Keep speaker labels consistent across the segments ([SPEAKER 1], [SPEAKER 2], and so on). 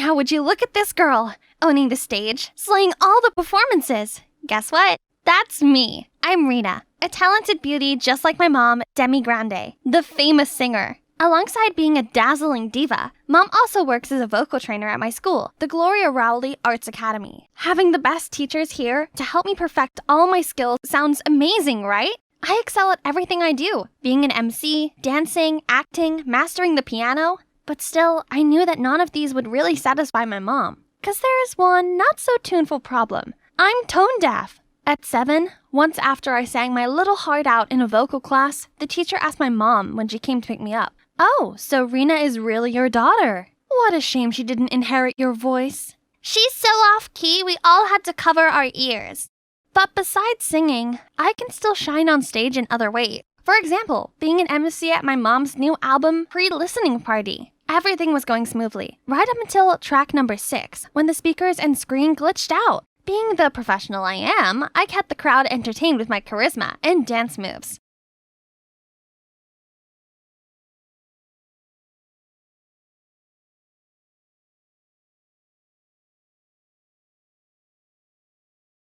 [SPEAKER 1] Now would you look at this girl, owning the stage, slaying all the performances. Guess what? That's me. I'm Rena, a talented beauty just like my mom, Demi Grande, the famous singer. Alongside being a dazzling diva, Mom also works as a vocal trainer at my school, the Gloria Rowley Arts Academy. Having the best teachers here to help me perfect all my skills sounds amazing, right? I excel at everything I do, being an MC, dancing, acting, mastering the piano. But still, I knew that none of these would really satisfy my mom. 'Cause there is one not-so-tuneful problem. I'm tone deaf. At 7, once after I sang my little heart out in a vocal class, the teacher asked my mom when she came to pick me up, "Oh, so Rena is really your daughter? What a shame she didn't inherit your voice. She's so off-key, we all had to cover our ears." But besides singing, I can still shine on stage in other ways. For example, being an MC at my mom's new album pre-listening party. Everything was going smoothly, right up until track number 6, when the speakers and screen glitched out. Being the professional I am, I kept the crowd entertained with my charisma and dance moves.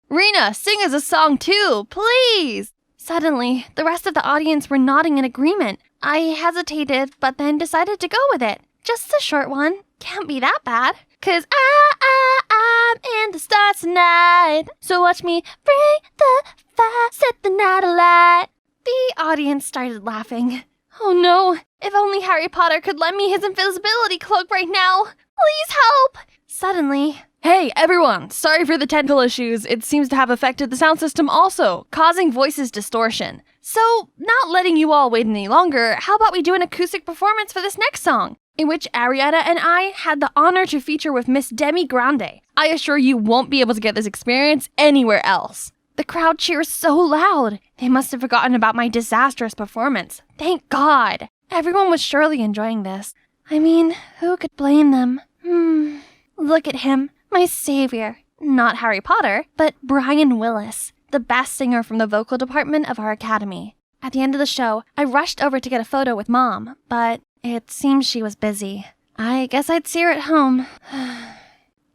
[SPEAKER 1] "Rena, sing us a song too, please!" Suddenly, the rest of the audience were nodding in agreement. I hesitated, but then decided to go with it. Just a short one. Can't be that bad. 'Cause I'm in the stars tonight. So watch me bring the fire, set the night alight. The audience started laughing. Oh no, if only Harry Potter could lend me his invisibility cloak right now. Please help! Suddenly, "Hey, everyone! Sorry for the technical issues. It seems to have affected the sound system also, causing voices distortion. So, not letting you all wait any longer, how about we do an acoustic performance for this next song, in which Ariana and I had the honor to feature with Miss Demi Grande. I assure you won't be able to get this experience anywhere else." The crowd cheers so loud. They must have forgotten about my disastrous performance. Thank God. Everyone was surely enjoying this. I mean, who could blame them? Look at him. My savior. Not Harry Potter, but Brian Willis, the best singer from the vocal department of our academy. At the end of the show, I rushed over to get a photo with Mom, but it seems she was busy. I guess I'd see her at home.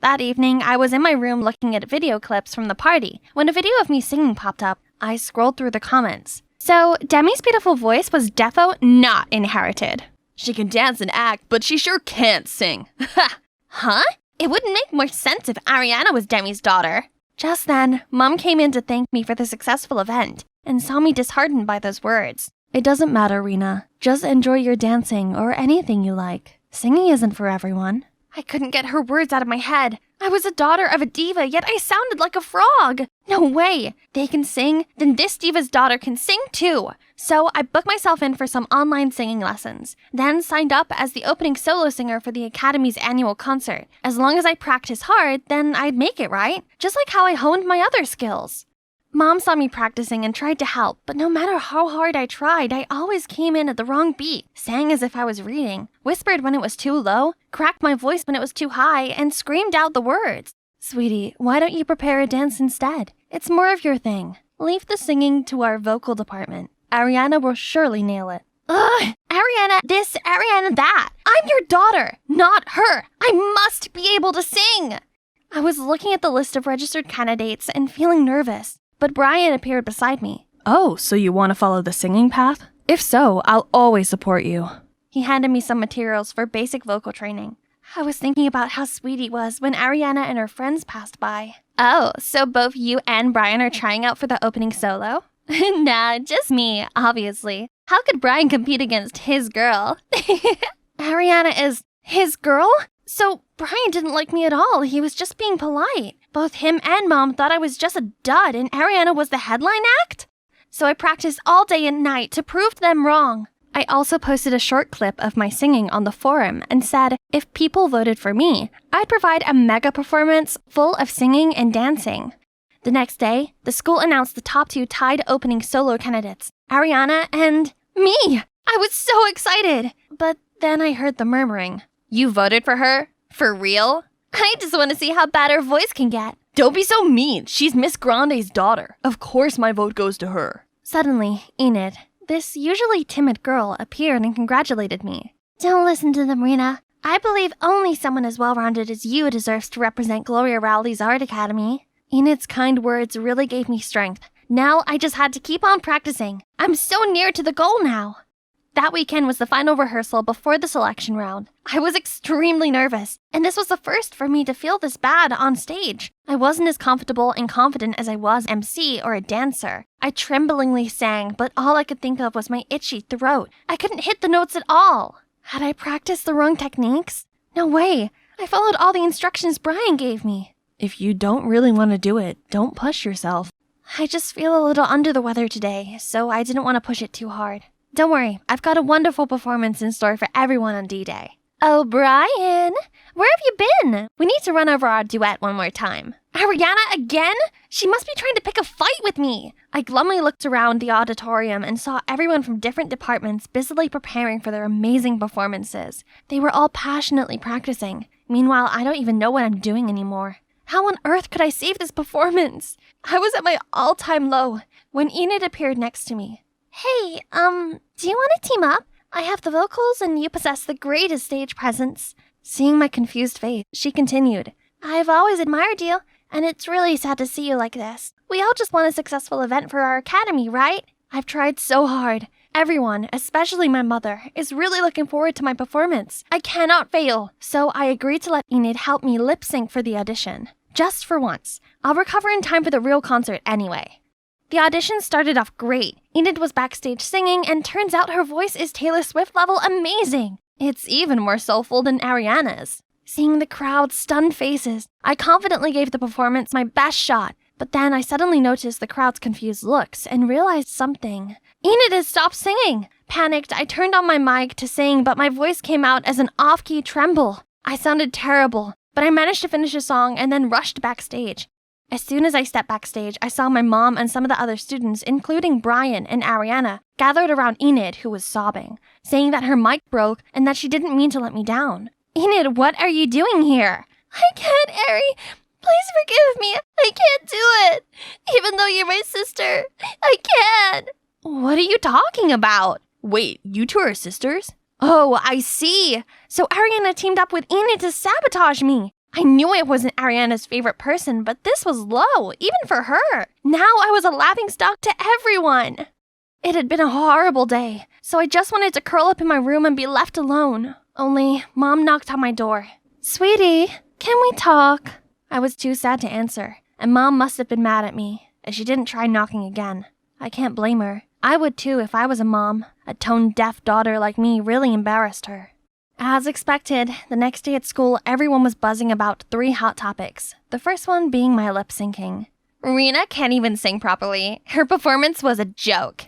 [SPEAKER 1] That evening, I was in my room looking at video clips from the party when a video of me singing popped up. I scrolled through the comments. So, Demi's beautiful voice was defo not inherited. "She can dance and act, but she sure can't sing." Ha! Huh? It wouldn't make more sense if Ariana was Demi's daughter. Just then, Mom came in to thank me for the successful event and saw me disheartened by those words. "It doesn't matter, Rena. Just enjoy your dancing or anything you like. Singing isn't for everyone." I couldn't get her words out of my head. I was a daughter of a diva, yet I sounded like a frog. No way. They can sing, then this diva's daughter can sing too. So I booked myself in for some online singing lessons, then signed up as the opening solo singer for the Academy's annual concert. As long as I practice hard, then I'd make it, right? Just like how I honed my other skills. Mom saw me practicing and tried to help, but no matter how hard I tried, I always came in at the wrong beat, sang as if I was reading, whispered when it was too low, cracked my voice when it was too high, and screamed out the words. "Sweetie, why don't you prepare a dance instead? It's more of your thing. Leave the singing to our vocal department. Ariana will surely nail it." Ugh! Ariana this, Ariana that. I'm your daughter, not her. I must be able to sing. I was looking at the list of registered candidates and feeling nervous. But Brian appeared beside me. "Oh, so you want to follow the singing path? If so, I'll always support you." He handed me some materials for basic vocal training. I was thinking about how sweet he was when Ariana and her friends passed by. "Oh, so both you and Brian are trying out for the opening solo?" "Nah, just me, obviously. How could Brian compete against his girl?" "Ariana is his girl? So Brian didn't like me at all. He was just being polite. Both him and Mom thought I was just a dud and Ariana was the headline act? So I practiced all day and night to prove them wrong. I also posted a short clip of my singing on the forum and said if people voted for me, I'd provide a mega performance full of singing and dancing. The next day, the school announced the top 2 tied opening solo candidates, Ariana and me. I was so excited. But then I heard the murmuring. "You voted for her? For real? I just want to see how bad her voice can get." "Don't be so mean. She's Miss Grande's daughter. Of course my vote goes to her." Suddenly, Enid, this usually timid girl, appeared and congratulated me. "Don't listen to them, Rena. I believe only someone as well-rounded as you deserves to represent Gloria Rowley's Art Academy. Enid's kind words really gave me strength. Now I just had to keep on practicing. I'm so near to the goal now. That weekend was the final rehearsal before the selection round. I was extremely nervous, and this was the first for me to feel this bad on stage. I wasn't as comfortable and confident as I was MC or a dancer. I tremblingly sang, but all I could think of was my itchy throat. I couldn't hit the notes at all. Had I practiced the wrong techniques? No way. I followed all the instructions Brian gave me.
[SPEAKER 2] If you don't really want to do it, don't push yourself.
[SPEAKER 1] I just feel a little under the weather today, so I didn't want to push it too hard. Don't worry, I've got a wonderful performance in store for everyone on D-Day. Oh, Brian, where have you been? We need to run over our duet one more time. Ariana again? She must be trying to pick a fight with me. I glumly looked around the auditorium and saw everyone from different departments busily preparing for their amazing performances. They were all passionately practicing. Meanwhile, I don't even know what I'm doing anymore. How on earth could I save this performance? I was at my all-time low when Enid appeared next to me. Hey, do you want to team up? I have the vocals and you possess the greatest stage presence. Seeing my confused face, she continued, I've always admired you, and it's really sad to see you like this. We all just want a successful event for our academy, right? I've tried so hard. Everyone, especially my mother, is really looking forward to my performance. I cannot fail. So I agreed to let Enid help me lip sync for the audition. Just for once. I'll recover in time for the real concert anyway. The audition started off great. Enid was backstage singing, and turns out her voice is Taylor Swift level amazing. It's even more soulful than Ariana's. Seeing the crowd's stunned faces, I confidently gave the performance my best shot. But then I suddenly noticed the crowd's confused looks and realized something. Enid had stopped singing. Panicked, I turned on my mic to sing, but my voice came out as an off-key tremble. I sounded terrible, but I managed to finish the song and then rushed backstage. As soon as I stepped backstage, I saw my mom and some of the other students, including Brian and Ariana, gathered around Enid, who was sobbing, saying that her mic broke and that she didn't mean to let me down. Enid, what are you doing here? I can't, Ari. Please forgive me. I can't do it. Even though you're my sister, I can't. What are you talking about?
[SPEAKER 2] Wait, you two are sisters?
[SPEAKER 1] Oh, I see. So Ariana teamed up with Enid to sabotage me. I knew I wasn't Ariana's favorite person, but this was low, even for her. Now I was a laughingstock to everyone. It had been a horrible day, so I just wanted to curl up in my room and be left alone. Only, Mom knocked on my door. Sweetie, can we talk? I was too sad to answer, and Mom must have been mad at me, as she didn't try knocking again. I can't blame her. I would too if I was a mom. A tone-deaf daughter like me really embarrassed her. As expected, the next day at school, everyone was buzzing about 3 hot topics. The first one being my lip syncing. Rena can't even sing properly. Her performance was a joke.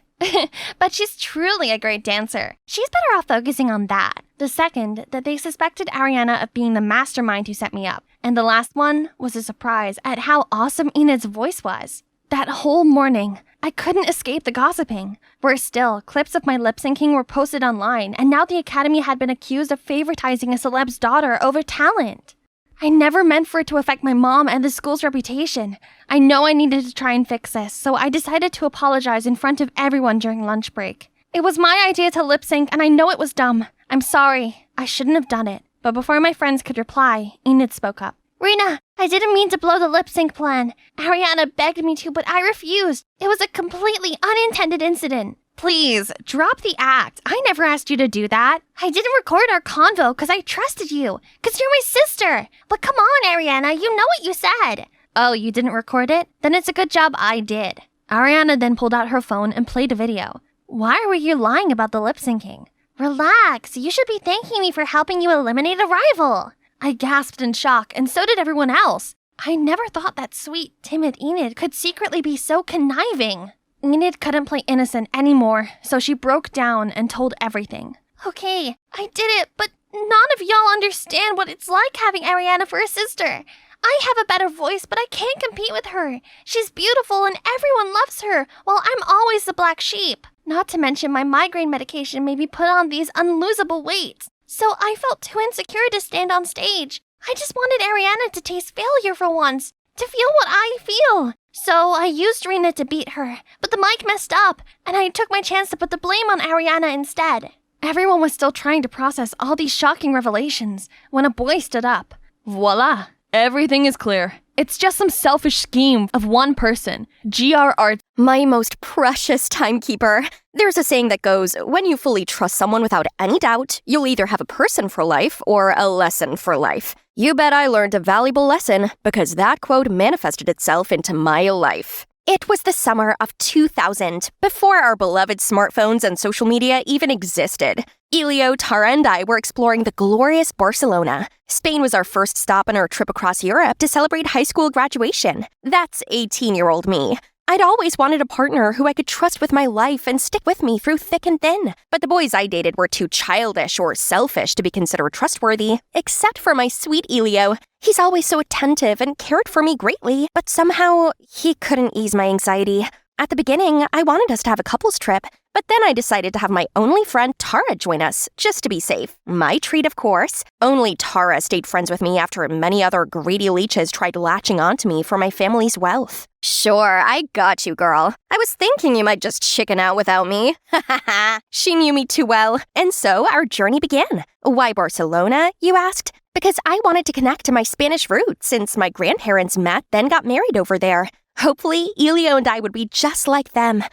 [SPEAKER 1] But she's truly a great dancer. She's better off focusing on that. The second, that they suspected Ariana of being the mastermind who set me up. And the last one was a surprise at how awesome Enid's voice was. That whole morning, I couldn't escape the gossiping. Worse still, clips of my lip syncing were posted online, and now the Academy had been accused of favoritizing a celeb's daughter over talent. I never meant for it to affect my mom and the school's reputation. I know I needed to try and fix this, so I decided to apologize in front of everyone during lunch break. It was my idea to lip sync, and I know it was dumb. I'm sorry. I shouldn't have done it. But before my friends could reply, Enid spoke up. Rena, I didn't mean to blow the lip sync plan. Ariana begged me to, but I refused. It was a completely unintended incident. Please, drop the act. I never asked you to do that. I didn't record our convo because I trusted you. Because you're my sister. But come on, Ariana, you know what you said. Oh, you didn't record it? Then it's a good job I did. Ariana then pulled out her phone and played a video. Why were you lying about the lip syncing? Relax, you should be thanking me for helping you eliminate a rival. I gasped in shock, and so did everyone else. I never thought that sweet, timid Enid could secretly be so conniving. Enid couldn't play innocent anymore, so she broke down and told everything. Okay, I did it, but none of y'all understand what it's like having Ariana for a sister. I have a better voice, but I can't compete with her. She's beautiful and everyone loves her, while I'm always the black sheep. Not to mention my migraine medication made me put on these unlosable weights. So I felt too insecure to stand on stage. I just wanted Ariana to taste failure for once, to feel what I feel. So I used Rena to beat her, but the mic messed up, and I took my chance to put the blame on Ariana instead. Everyone was still trying to process all these shocking revelations when a boy stood up.
[SPEAKER 2] Voila! Everything is clear. It's just some selfish scheme of one person. GRR.
[SPEAKER 3] My most precious timekeeper. There's a saying that goes, when you fully trust someone without any doubt, you'll either have a person for life or a lesson for life. You bet I learned a valuable lesson because that quote manifested itself into my life. It was the summer of 2000, before our beloved smartphones and social media even existed. Elio, Tara, and I were exploring the glorious Barcelona. Spain was our first stop on our trip across Europe to celebrate high school graduation. That's 18-year-old me. I'd always wanted a partner who I could trust with my life and stick with me through thick and thin. But the boys I dated were too childish or selfish to be considered trustworthy, except for my sweet Elio. He's always so attentive and cared for me greatly, but somehow he couldn't ease my anxiety. At the beginning, I wanted us to have a couples trip, but then I decided to have my only friend Tara join us, just to be safe. My treat, of course. Only Tara stayed friends with me after many other greedy leeches tried latching onto me for my family's wealth. Sure, I got you, girl. I was thinking you might just chicken out without me. Ha ha ha. She knew me too well. And so our journey began. Why Barcelona, you asked? Because I wanted to connect to my Spanish roots since my grandparents met, then got married over there. Hopefully, Elio and I would be just like them.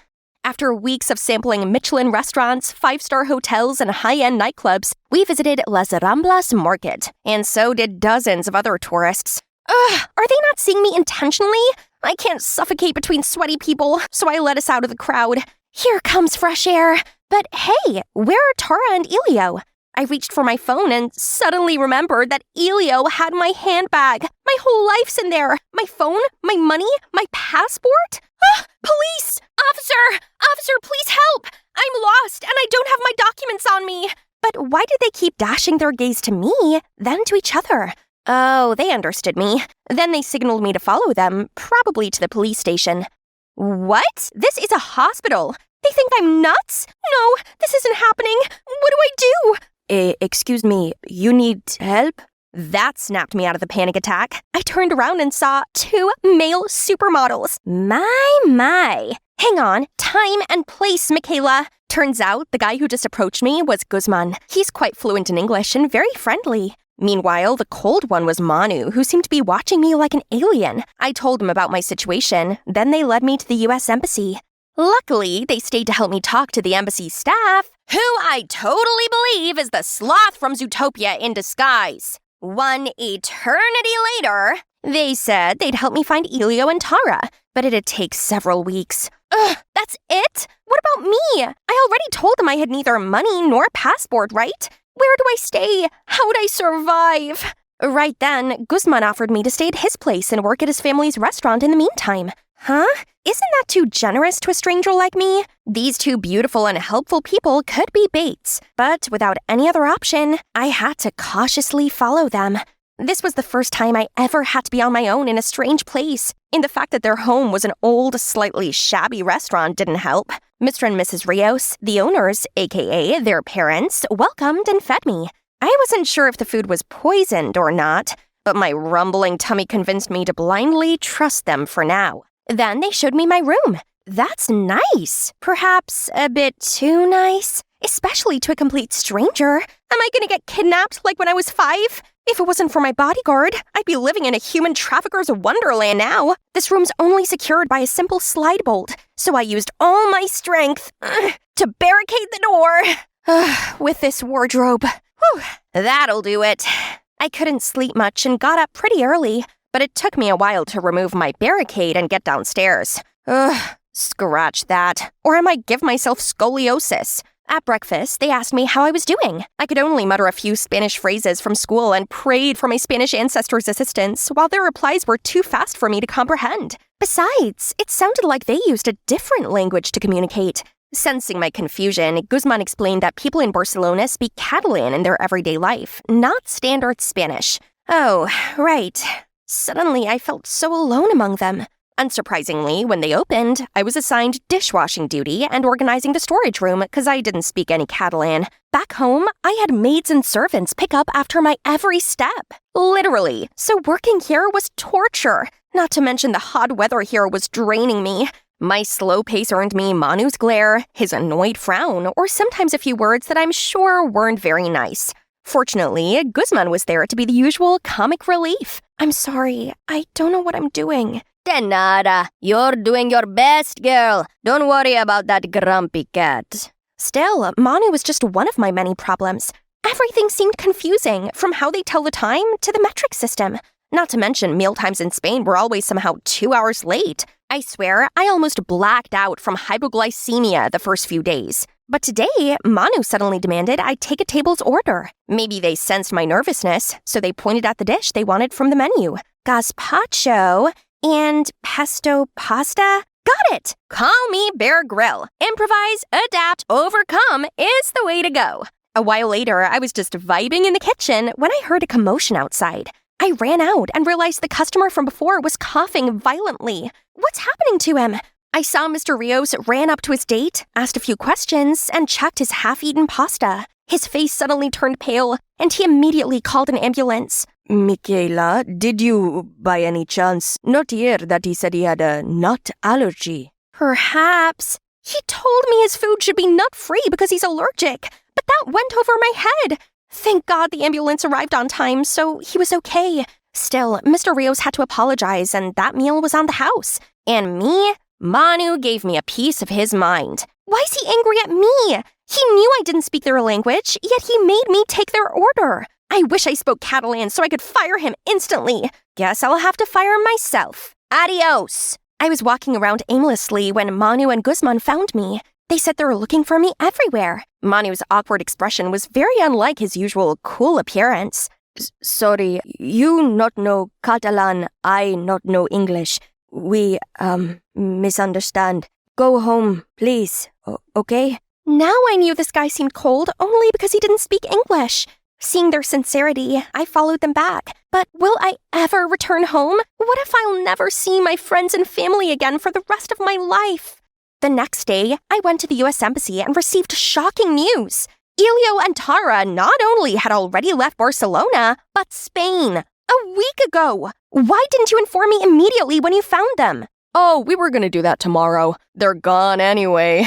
[SPEAKER 3] After weeks of sampling Michelin restaurants, 5-star hotels, and high-end nightclubs, we visited Las Ramblas Market, and so did dozens of other tourists. Ugh, are they not seeing me intentionally? I can't suffocate between sweaty people, so I let us out of the crowd. Here comes fresh air. But hey, where are Tara and Elio? I reached for my phone and suddenly remembered that Elio had my handbag. My whole life's in there. My phone, my money, my passport. Ah, police! Officer, please help! I'm lost and I don't have my documents on me. But why did they keep dashing their gaze to me, then to each other? Oh, they understood me. Then they signaled me to follow them, probably to the police station. What? This is a hospital. They think I'm nuts? No, this isn't happening. What do I do? Excuse me, you need help? That snapped me out of the panic attack. I turned around and saw 2 male supermodels. My. Hang on, time and place, Michaela. Turns out the guy who just approached me was Guzman. He's quite fluent in English and very friendly. Meanwhile, the cold one was Manu, who seemed to be watching me like an alien. I told him about my situation, then they led me to the U.S. Embassy. Luckily, they stayed to help me talk to the embassy staff, who I totally believe is the sloth from Zootopia in disguise. One eternity later, they said they'd help me find Elio and Tara, but it'd take several weeks. Ugh, that's it? What about me? I already told them I had neither money nor a passport, right? Where do I stay? How would I survive? Right then, Guzman offered me to stay at his place and work at his family's restaurant in the meantime. Huh? Isn't that too generous to a stranger like me? These 2 beautiful and helpful people could be baits, but without any other option, I had to cautiously follow them. This was the first time I ever had to be on my own in a strange place, and the fact that their home was an old, slightly shabby restaurant didn't help. Mr. and Mrs. Rios, the owners, aka their parents, welcomed and fed me. I wasn't sure if the food was poisoned or not, but my rumbling tummy convinced me to blindly trust them for now. Then they showed me my room. That's nice. Perhaps a bit too nice, especially to a complete stranger. Am I gonna get kidnapped like when I was 5? If it wasn't for my bodyguard, I'd be living in a human trafficker's wonderland now. This room's only secured by a simple slide bolt, so I used all my strength to barricade the door with this wardrobe. Whew, that'll do it. I couldn't sleep much and got up pretty early, but it took me a while to remove my barricade and get downstairs. Scratch that. Or I might give myself scoliosis. At breakfast, they asked me how I was doing. I could only mutter a few Spanish phrases from school and prayed for my Spanish ancestors' assistance, while their replies were too fast for me to comprehend. Besides, it sounded like they used a different language to communicate. Sensing my confusion, Guzman explained that people in Barcelona speak Catalan in their everyday life, not standard Spanish. Oh, right. Suddenly, I felt so alone among them. Unsurprisingly, when they opened, I was assigned dishwashing duty and organizing the storage room because I didn't speak any Catalan. Back home, I had maids and servants pick up after my every step. Literally. So working here was torture. Not to mention the hot weather here was draining me. My slow pace earned me Manu's glare, his annoyed frown, or sometimes a few words that I'm sure weren't very nice. Fortunately, Guzman was there to be the usual comic relief. I'm sorry, I don't know what I'm doing. De nada. You're doing your best, girl. Don't worry about that grumpy cat. Still, Manu was just one of my many problems. Everything seemed confusing, from how they tell the time to the metric system. Not to mention, mealtimes in Spain were always somehow 2 hours late. I swear, I almost blacked out from hypoglycemia the first few days. But today, Manu suddenly demanded I take a table's order. Maybe they sensed my nervousness, so they pointed at the dish they wanted from the menu. Gazpacho and pesto pasta? Got it! Call me Bear Grill. Improvise, adapt, overcome is the way to go. A while later, I was just vibing in the kitchen when I heard a commotion outside. I ran out and realized the customer from before was coughing violently. What's happening to him? I saw Mr. Rios ran up to his date, asked a few questions, and checked his half-eaten pasta. His face suddenly turned pale, and he immediately called an ambulance. Michaela, did you, by any chance, not hear that he said he had a nut allergy? Perhaps. He told me his food should be nut-free because he's allergic, but that went over my head. Thank God the ambulance arrived on time, so he was okay. Still, Mr. Rios had to apologize, and that meal was on the house. And me? Manu gave me a piece of his mind. Why is he angry at me? He knew I didn't speak their language, yet he made me take their order. I wish I spoke Catalan so I could fire him instantly. Guess I'll have to fire myself. Adios! I was walking around aimlessly when Manu and Guzman found me. They said they were looking for me everywhere. Manu's awkward expression was very unlike his usual cool appearance. Sorry, you not know Catalan, I not know English. We, misunderstand. Go home, please, okay? Now I knew this guy seemed cold only because he didn't speak English. Seeing their sincerity, I followed them back. But will I ever return home? What if I'll never see my friends and family again for the rest of my life? The next day, I went to the U.S. Embassy and received shocking news. Elio and Tara not only had already left Barcelona, but Spain. A week ago. Why didn't you inform me immediately when you found them? Oh, we were gonna do that tomorrow. They're gone anyway.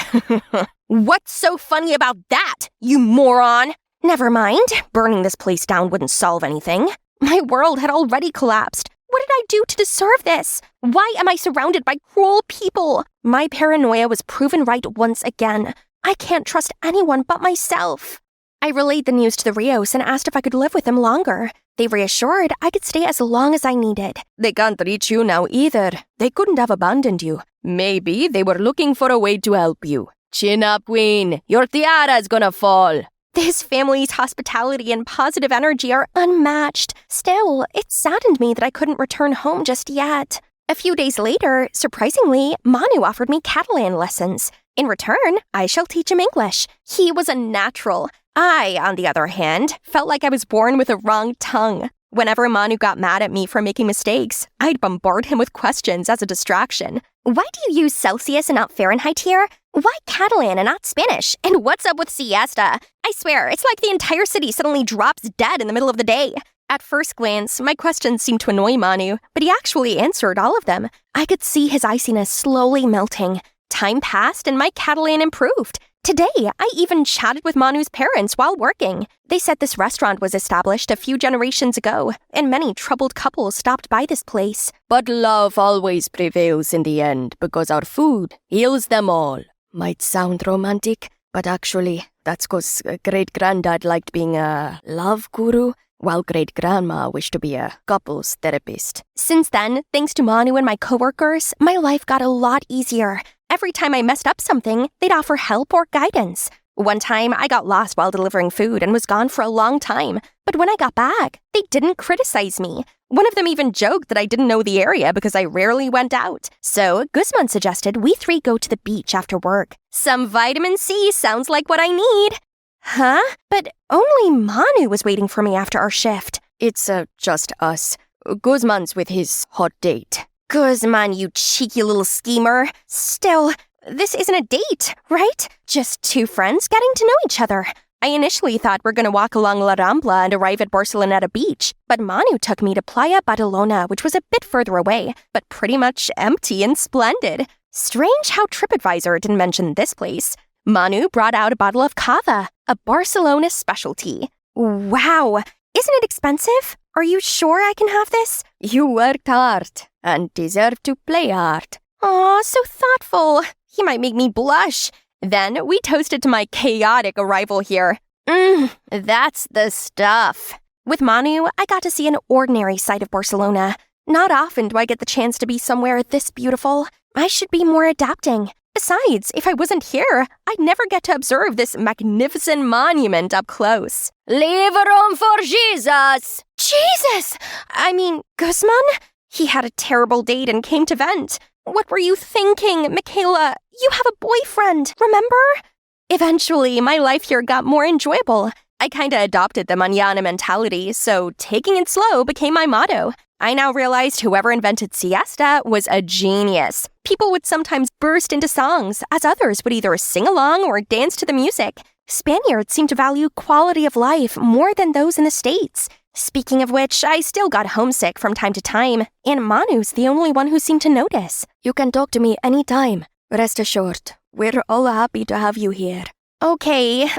[SPEAKER 3] What's so funny about that, you moron? Never mind. Burning this place down wouldn't solve anything. My world had already collapsed. What did I do to deserve this? Why am I surrounded by cruel people? My paranoia was proven right once again. I can't trust anyone but myself. I relayed the news to the Rios and asked if I could live with them longer. They reassured I could stay as long as I needed. They can't reach you now either. They couldn't have abandoned you. Maybe they were looking for a way to help you. Chin up, Wayne. Your tiara's gonna fall. This family's hospitality and positive energy are unmatched. Still, it saddened me that I couldn't return home just yet. A few days later, surprisingly, Manu offered me Catalan lessons. In return, I shall teach him English. He was a natural. I, on the other hand, felt like I was born with a wrong tongue. Whenever Manu got mad at me for making mistakes, I'd bombard him with questions as a distraction. Why do you use Celsius and not Fahrenheit here? Why Catalan and not Spanish? And what's up with siesta? I swear, it's like the entire city suddenly drops dead in the middle of the day. At first glance, my questions seemed to annoy Manu, but he actually answered all of them. I could see his iciness slowly melting. Time passed and my Catalan improved. Today, I even chatted with Manu's parents while working. They said this restaurant was established a few generations ago, and many troubled couples stopped by this place. But love always prevails in the end, because our food heals them all. Might sound romantic, but actually, that's because great-granddad liked being a love guru, while great-grandma wished to be a couples therapist. Since then, thanks to Manu and my coworkers, my life got a lot easier. Every time I messed up something, they'd offer help or guidance. One time, I got lost while delivering food and was gone for a long time. But when I got back, they didn't criticize me. One of them even joked that I didn't know the area because I rarely went out. So Guzman suggested we three go to the beach after work. Some vitamin C sounds like what I need. Huh? But only Manu was waiting for me after our shift. It's just us. Guzman's with his hot date. Guzman, you cheeky little schemer. Still, this isn't a date, right? Just two friends getting to know each other. I initially thought we're going to walk along La Rambla and arrive at Barcelona beach, but Manu took me to Playa Barcelona, which was a bit further away, but pretty much empty and splendid. Strange how TripAdvisor didn't mention this place. Manu brought out a bottle of cava, a Barcelona specialty. Wow, isn't it expensive? Are you sure I can have this? You worked hard and deserve to play hard. Aw, so thoughtful. He might make me blush. Then we toasted to my chaotic arrival here. That's the stuff. With Manu, I got to see an ordinary side of Barcelona. Not often do I get the chance to be somewhere this beautiful. I should be more adapting. Besides, if I wasn't here, I'd never get to observe this magnificent monument up close. Leave room for Jesus! Jesus! I mean, Guzman? He had a terrible date and came to vent. What were you thinking, Michaela? You have a boyfriend, remember? Eventually, my life here got more enjoyable. I kinda adopted the mañana mentality, so taking it slow became my motto. I now realized whoever invented siesta was a genius. People would sometimes burst into songs, as others would either sing along or dance to the music. Spaniards seem to value quality of life more than those in the States. Speaking of which, I still got homesick from time to time, and Manu's the only one who seemed to notice. You can talk to me anytime. Rest assured, we're all happy to have you here. Okay,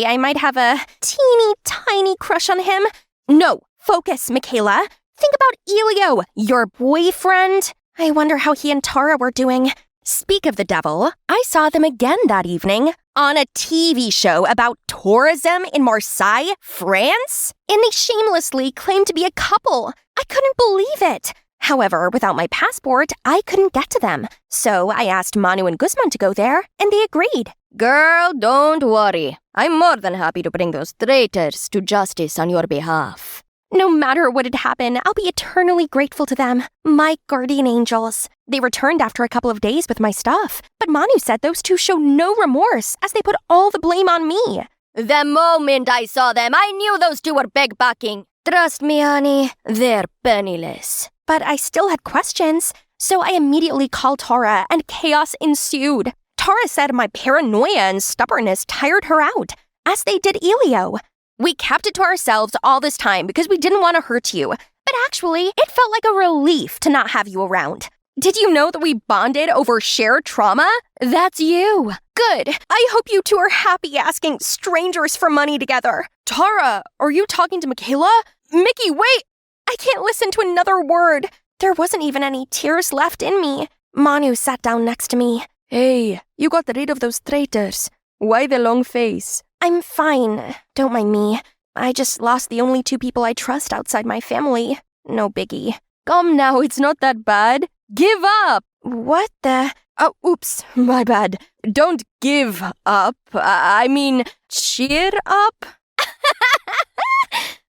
[SPEAKER 3] I might have a teeny tiny crush on him. No, focus, Michaela. Think about Elio, your boyfriend. I wonder how he and Tara were doing. Speak of the devil, I saw them again that evening on a TV show about tourism in Marseille, France, and they shamelessly claimed to be a couple. I couldn't believe it. However, without my passport, I couldn't get to them. So I asked Manu and Guzman to go there, and they agreed. Girl, don't worry. I'm more than happy to bring those traitors to justice on your behalf. No matter what had happened, I'll be eternally grateful to them. My guardian angels. They returned after a couple of days with my stuff, but Manu said those two showed no remorse as they put all the blame on me. The moment I saw them, I knew those two were beg-bucking. Trust me, honey, they're penniless. But I still had questions, so I immediately called Tara and chaos ensued. Tara said my paranoia and stubbornness tired her out, as they did Elio. We kept it to ourselves all this time because we didn't want to hurt you, but actually, it felt like a relief to not have you around. Did you know that we bonded over shared trauma? That's you. Good. I hope you two are happy asking strangers for money together. Tara, are you talking to Michaela? Mickey, wait! I can't listen to another word. There wasn't even any tears left in me. Manu sat down next to me. Hey, you got rid of those traitors. Why the long face? I'm fine. Don't mind me. I just lost the only two people I trust outside my family. No biggie. Come now, it's not that bad. Give up! What the? Oh, oops, my bad. Don't give up. I mean, cheer up.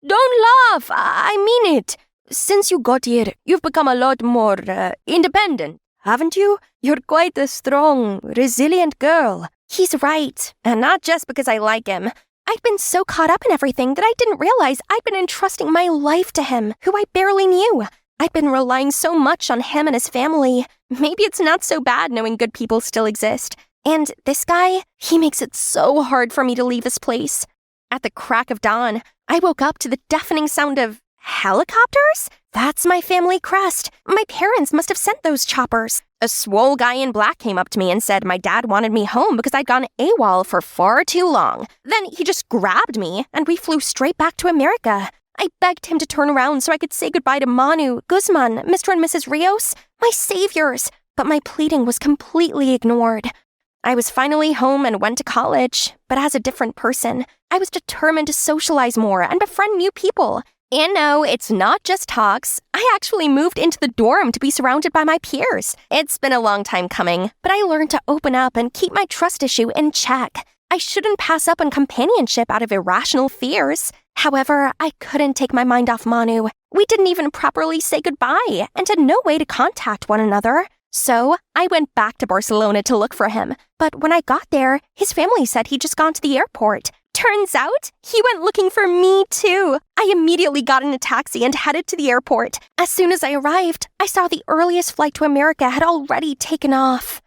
[SPEAKER 3] Don't laugh. I mean it. Since you got here, you've become a lot more independent, haven't you? You're quite a strong, resilient girl. He's right, and not just because I like him. I'd been so caught up in everything that I didn't realize I'd been entrusting my life to him, who I barely knew. I'd been relying so much on him and his family. Maybe it's not so bad knowing good people still exist. And this guy, he makes it so hard for me to leave this place. At the crack of dawn, I woke up to the deafening sound of helicopters? That's my family crest. My parents must have sent those choppers. A swole guy in black came up to me and said my dad wanted me home because I'd gone AWOL for far too long. Then he just grabbed me and we flew straight back to America. I begged him to turn around so I could say goodbye to Manu, Guzman, Mr. and Mrs. Rios, my saviors, but my pleading was completely ignored. I was finally home and went to college, but as a different person. I was determined to socialize more and befriend new people. And no, it's not just talks. I actually moved into the dorm to be surrounded by my peers. It's been a long time coming, but I learned to open up and keep my trust issue in check. I shouldn't pass up on companionship out of irrational fears. However, I couldn't take my mind off Manu. We didn't even properly say goodbye and had no way to contact one another. So I went back to Barcelona to look for him. But when I got there, his family said he'd just gone to the airport. Turns out, he went looking for me too. I immediately got in a taxi and headed to the airport. As soon as I arrived, I saw the earliest flight to America had already taken off.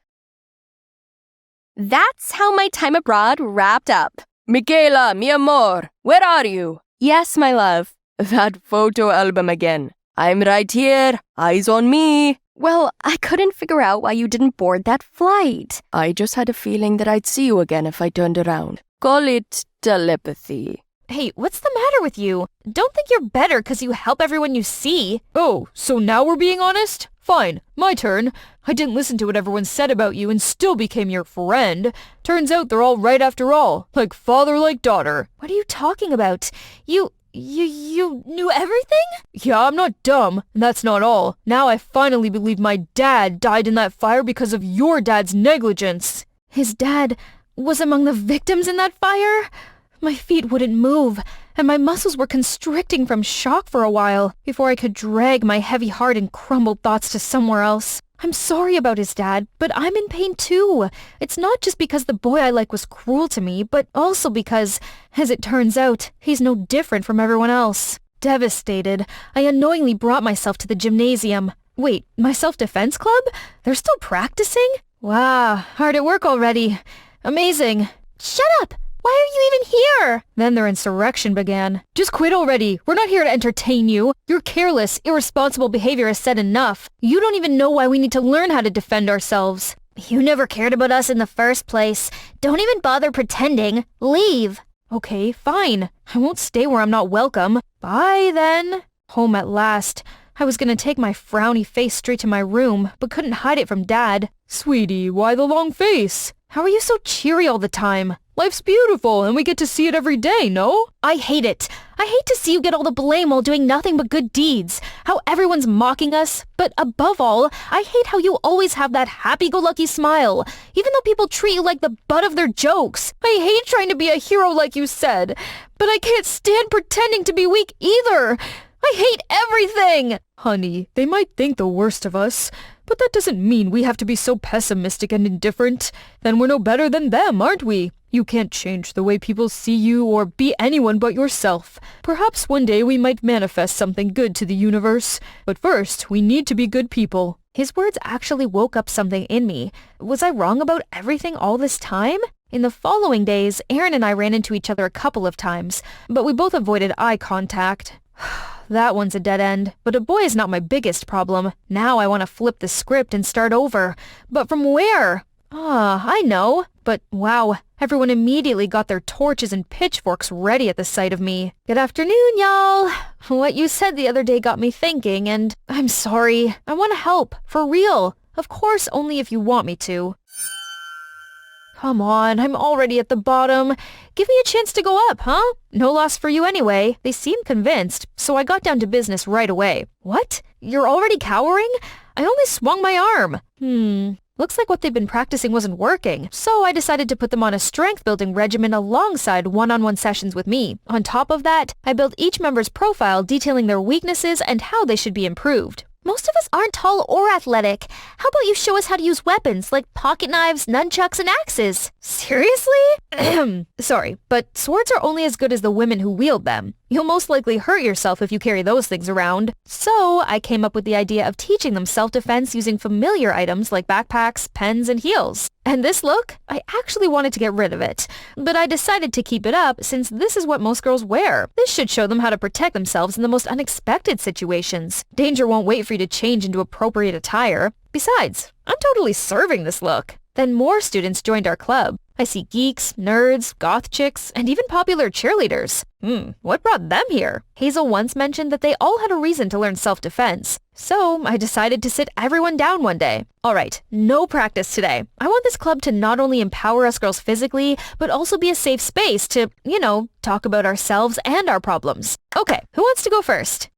[SPEAKER 3] That's how my time abroad wrapped up. Michaela, mi amor, where are you? Yes, my love. That photo album again. I'm right here, eyes on me. Well, I couldn't figure out why you didn't board that flight. I just had a feeling that I'd see you again if I turned around. Call it telepathy.
[SPEAKER 4] Hey, what's the matter with you? Don't think you're better because you help everyone you see.
[SPEAKER 2] Oh, so now we're being honest? Fine, my turn. I didn't listen to what everyone said about you and still became your friend. Turns out they're all right after all. Like father, like daughter.
[SPEAKER 4] What are you talking about? You knew everything?
[SPEAKER 2] Yeah, I'm not dumb. And that's not all. Now I finally believe my dad died in that fire because of your dad's negligence.
[SPEAKER 4] His dad was among the victims in that fire? My feet wouldn't move, and my muscles were constricting from shock for a while before I could drag my heavy heart and crumbled thoughts to somewhere else. I'm sorry about his dad, but I'm in pain too. It's not just because the boy I like was cruel to me, but also because, as it turns out, he's no different from everyone else. Devastated, I unknowingly brought myself to the gymnasium. Wait, my self-defense club? They're still practicing? Wow, hard at work already. Amazing. Shut up! Why are you even here? Then their insurrection began.
[SPEAKER 2] Just quit already. We're not here to entertain you. Your careless, irresponsible behavior has said enough. You don't even know why we need to learn how to defend ourselves.
[SPEAKER 4] You never cared about us in the first place. Don't even bother pretending. Leave.
[SPEAKER 2] Okay, fine. I won't stay where I'm not welcome. Bye, then. Home at last. I was gonna take my frowny face straight to my room, but couldn't hide it from Dad. Sweetie, why the long face? How are you so cheery all the time? Life's beautiful, and we get to see it every day, no?
[SPEAKER 4] I hate it. I hate to see you get all the blame while doing nothing but good deeds. How everyone's mocking us. But above all, I hate how you always have that happy-go-lucky smile, even though people treat you like the butt of their jokes.
[SPEAKER 2] I hate trying to be a hero like you said, but I can't stand pretending to be weak either. I hate everything! Honey, they might think the worst of us, but that doesn't mean we have to be so pessimistic and indifferent. Then we're no better than them, aren't we? You can't change the way people see you or be anyone but yourself. Perhaps one day we might manifest something good to the universe. But first, we need to be good people.
[SPEAKER 4] His words actually woke up something in me. Was I wrong about everything all this time? In the following days, Aaron and I ran into each other a couple of times, but we both avoided eye contact. That one's a dead end, but a boy is not my biggest problem. Now I want to flip the script and start over. But from where? I know. But wow, everyone immediately got their torches and pitchforks ready at the sight of me. Good afternoon, y'all. What you said the other day got me thinking, and I'm sorry. I want to help, for real. Of course, only if you want me to. Come on, I'm already at the bottom. Give me a chance to go up, huh? No loss for you anyway. They seemed convinced, so I got down to business right away. What? You're already cowering? I only swung my arm. Looks like what they've been practicing wasn't working, so I decided to put them on a strength-building regimen alongside one-on-one sessions with me. On top of that, I built each member's profile detailing their weaknesses and how they should be improved. Most of us aren't tall or athletic. How about you show us how to use weapons like pocket knives, nunchucks, and axes? Seriously? Sorry, but swords are only as good as the women who wield them. You'll most likely hurt yourself if you carry those things around. So I came up with the idea of teaching them self-defense using familiar items like backpacks, pens, and heels. And this look? I actually wanted to get rid of it, but I decided to keep it up since this is what most girls wear. This should show them how to protect themselves in the most unexpected situations. Danger won't wait for you to change into appropriate attire. Besides, I'm totally serving this look. Then more students joined our club. I see geeks, nerds, goth chicks, and even popular cheerleaders. What brought them here? Hazel once mentioned that they all had a reason to learn self-defense. So I decided to sit everyone down one day. Alright, no practice today. I want this club to not only empower us girls physically, but also be a safe space to, talk about ourselves and our problems. Okay, who wants to go first?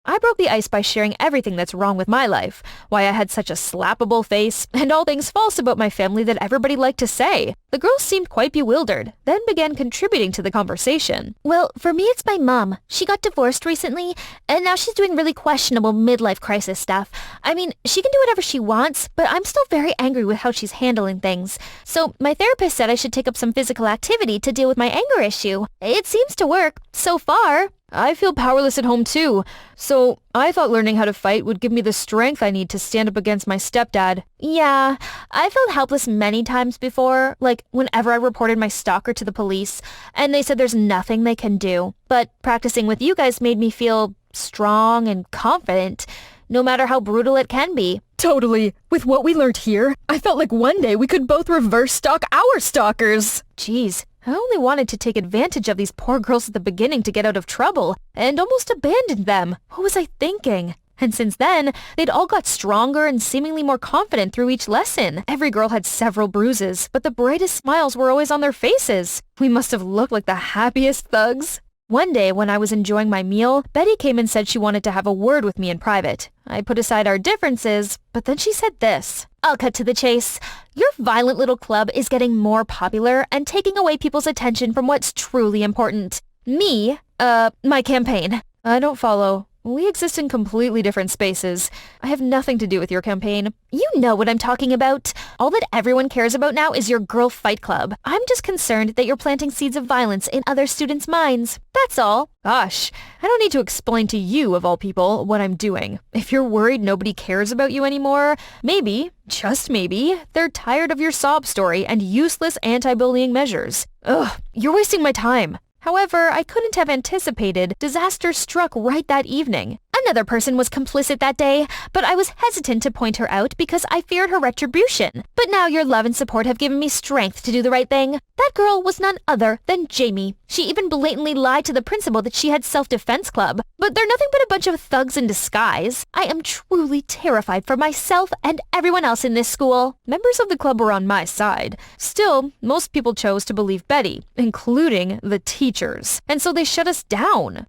[SPEAKER 4] I broke the ice by sharing everything that's wrong with my life, why I had such a slappable face, and all things false about my family that everybody liked to say. The girls seemed quite bewildered, then began contributing to the conversation. Well, for me it's my mom. She got divorced recently, and now she's doing really questionable midlife crisis stuff. I mean, she can do whatever she wants, but I'm still very angry with how she's handling things. So my therapist said I should take up some physical activity to deal with my anger issue. It seems to work, so far. I feel powerless at home too, so I thought learning how to fight would give me the strength I need to stand up against my stepdad. Yeah, I felt helpless many times before, like whenever I reported my stalker to the police, and they said there's nothing they can do. But practicing with you guys made me feel strong and confident, no matter how brutal it can be.
[SPEAKER 2] Totally. With what we learned here, I felt like one day we could both reverse stalk our stalkers.
[SPEAKER 4] Jeez, I only wanted to take advantage of these poor girls at the beginning to get out of trouble, and almost abandoned them. What was I thinking? And since then, they'd all got stronger and seemingly more confident through each lesson. Every girl had several bruises, but the brightest smiles were always on their faces. We must have looked like the happiest thugs. One day, when I was enjoying my meal, Betty came and said she wanted to have a word with me in private. I put aside our differences, but then she said this. I'll cut to the chase. Your violent little club is getting more popular and taking away people's attention from what's truly important. My campaign. I don't follow. We exist in completely different spaces. I have nothing to do with your campaign. You know what I'm talking about. All that everyone cares about now is your girl fight club. I'm just concerned that you're planting seeds of violence in other students' minds. That's all. Gosh, I don't need to explain to you, of all people, what I'm doing. If you're worried nobody cares about you anymore, maybe, just maybe, they're tired of your sob story and useless anti-bullying measures. Ugh, you're wasting my time. However, I couldn't have anticipated disaster struck right that evening. Another person was complicit that day, but I was hesitant to point her out because I feared her retribution. But now your love and support have given me strength to do the right thing. That girl was none other than Jamie. She even blatantly lied to the principal that she had self-defense club. But they're nothing but a bunch of thugs in disguise. I am truly terrified for myself and everyone else in this school. Members of the club were on my side. Still, most people chose to believe Betty, including the teachers. And so they shut us down.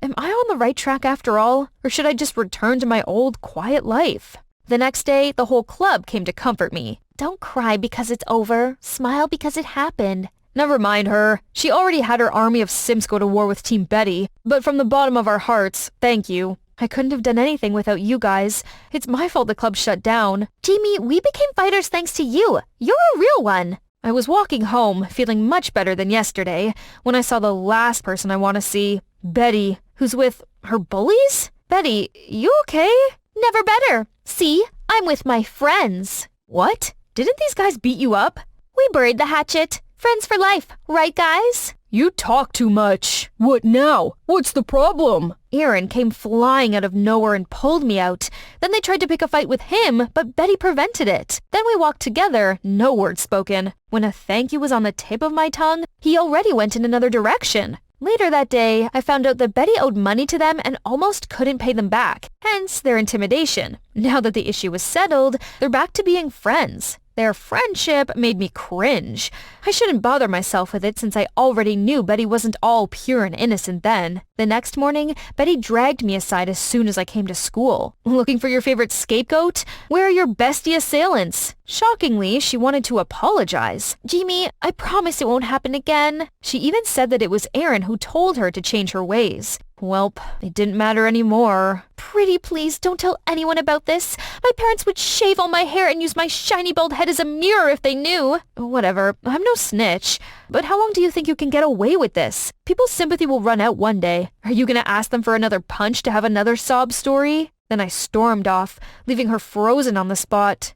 [SPEAKER 4] Am I on the right track after all? Or should I just return to my old, quiet life? The next day, the whole club came to comfort me. Don't cry because it's over. Smile because it happened. Never mind her. She already had her army of simps go to war with Team Betty. But from the bottom of our hearts, thank you. I couldn't have done anything without you guys. It's my fault the club shut down. Jamie, we became fighters thanks to you. You're a real one. I was walking home, feeling much better than yesterday, when I saw the last person I want to see. Betty, who's with her bullies? Betty, you okay? Never better. See, I'm with my friends. What? Didn't these guys beat you up? We buried the hatchet. Friends for life, right guys?
[SPEAKER 2] You talk too much. What now? What's the problem?
[SPEAKER 4] Aaron came flying out of nowhere and pulled me out. Then they tried to pick a fight with him, but Betty prevented it. Then we walked together, no word spoken. When a thank you was on the tip of my tongue, he already went in another direction. Later that day, I found out that Betty owed money to them and almost couldn't pay them back, hence their intimidation. Now that the issue was settled, they're back to being friends. Their friendship made me cringe. I shouldn't bother myself with it since I already knew Betty wasn't all pure and innocent then. The next morning, Betty dragged me aside as soon as I came to school. Looking for your favorite scapegoat? Where are your bestie assailants? Shockingly, she wanted to apologize. Jamie, I promise it won't happen again. She even said that it was Aaron who told her to change her ways. Welp, it didn't matter anymore. Pretty please don't tell anyone about this. My parents would shave all my hair and use my shiny bald head as a mirror if they knew. Whatever, I'm no snitch. But how long do you think you can get away with this? People's sympathy will run out one day. Are you gonna ask them for another punch to have another sob story? Then I stormed off, leaving her frozen on the spot.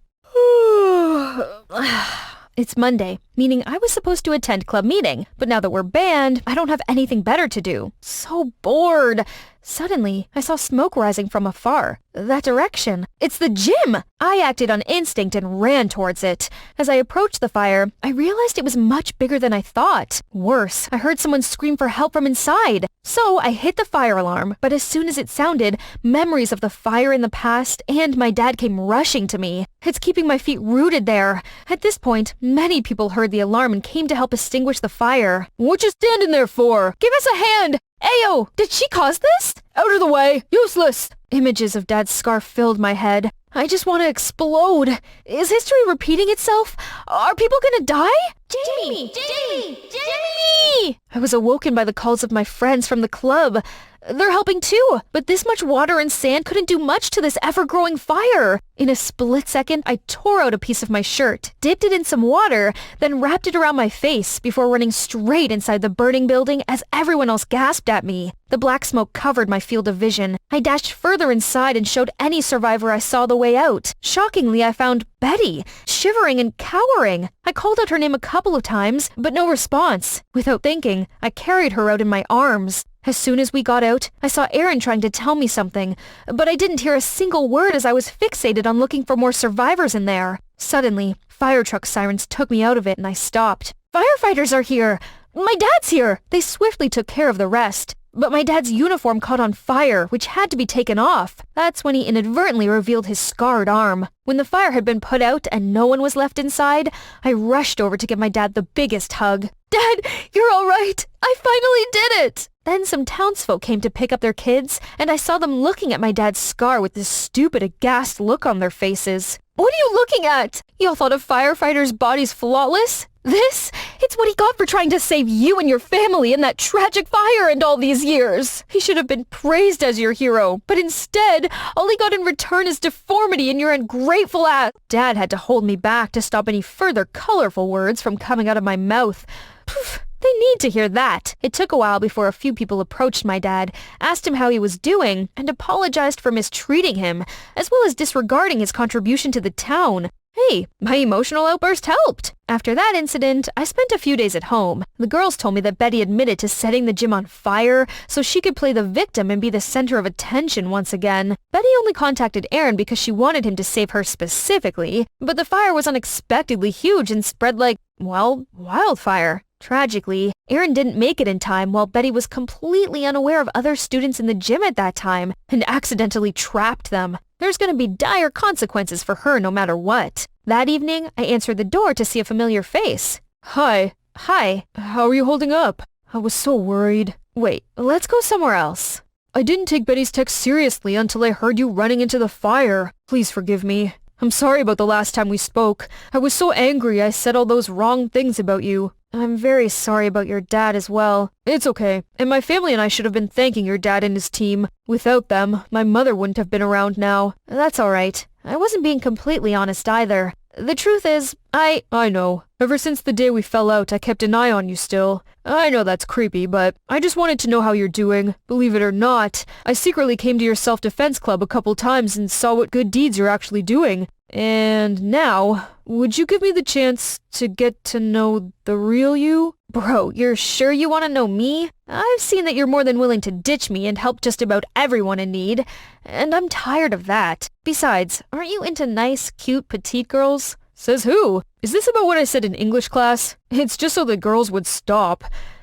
[SPEAKER 4] It's Monday, meaning I was supposed to attend club meeting, but now that we're banned, I don't have anything better to do. So bored. Suddenly, I saw smoke rising from afar. That direction. It's the gym! I acted on instinct and ran towards it. As I approached the fire, I realized it was much bigger than I thought. Worse, I heard someone scream for help from inside. So I hit the fire alarm, but as soon as it sounded, memories of the fire in the past and my dad came rushing to me. It's keeping my feet rooted there. At this point, many people heard the alarm and came to help extinguish the fire.
[SPEAKER 2] What you standing there for?
[SPEAKER 4] Give us a hand! Ayo, did she cause this?
[SPEAKER 2] Out of the way! Useless!
[SPEAKER 4] Images of Dad's scar filled my head. I just want to explode. Is history repeating itself? Are people gonna die?
[SPEAKER 1] Jamie! Jamie! Jamie!
[SPEAKER 4] I was awoken by the calls of my friends from the club. They're helping too, but this much water and sand couldn't do much to this ever-growing fire. In a split second, I tore out a piece of my shirt, dipped it in some water, then wrapped it around my face before running straight inside the burning building as everyone else gasped at me. The black smoke covered my field of vision. I dashed further inside and showed any survivor I saw the way out. Shockingly, I found Betty, shivering and cowering. I called out her name a couple of times, but no response. Without thinking, I carried her out in my arms. As soon as we got out, I saw Aaron trying to tell me something, but I didn't hear a single word as I was fixated on looking for more survivors in there. Suddenly, fire truck sirens took me out of it and I stopped. Firefighters are here! My dad's here! They swiftly took care of the rest. But my dad's uniform caught on fire, which had to be taken off. That's when he inadvertently revealed his scarred arm. When the fire had been put out and no one was left inside, I rushed over to give my dad the biggest hug. Dad, you're all right! I finally did it! Then some townsfolk came to pick up their kids, and I saw them looking at my dad's scar with this stupid, aghast look on their faces. What are you looking at? Y'all thought a firefighter's body's flawless? This? It's what he got for trying to save you and your family in that tragic fire and all these years. He should have been praised as your hero, but instead, all he got in return is deformity and your ungrateful ass. Dad had to hold me back to stop any further colorful words from coming out of my mouth. Poof. They need to hear that. It took a while before a few people approached my dad, asked him how he was doing, and apologized for mistreating him, as well as disregarding his contribution to the town. Hey, my emotional outburst helped. After that incident, I spent a few days at home. The girls told me that Betty admitted to setting the gym on fire so she could play the victim and be the center of attention once again. Betty only contacted Aaron because she wanted him to save her specifically, but the fire was unexpectedly huge and spread like, well, wildfire. Tragically, Aaron didn't make it in time while Betty was completely unaware of other students in the gym at that time and accidentally trapped them. There's going to be dire consequences for her no matter what. That evening, I answered the door to see a familiar face. Hi. Hi. How are you holding up? I was so worried. Wait, let's go somewhere else. I didn't take Betty's text seriously until I heard you running into the fire. Please forgive me. I'm sorry about the last time we spoke. I was so angry I said all those wrong things about you. I'm very sorry about your dad as well. It's okay, and my family and I should have been thanking your dad and his team. Without them, my mother wouldn't have been around now. That's alright. I wasn't being completely honest either. The truth is, I know. Ever since the day we fell out, I kept an eye on you still. I know that's creepy, but I just wanted to know how you're doing. Believe it or not, I secretly came to your self-defense club a couple times and saw what good deeds you're actually doing. And now, would you give me the chance to get to know the real you? Bro, you're sure you want to know me? I've seen that you're more than willing to ditch me and help just about everyone in need, and I'm tired of that. Besides, aren't you into nice, cute, petite girls? Says who? Is this about what I said in English class? It's just so the girls would stop.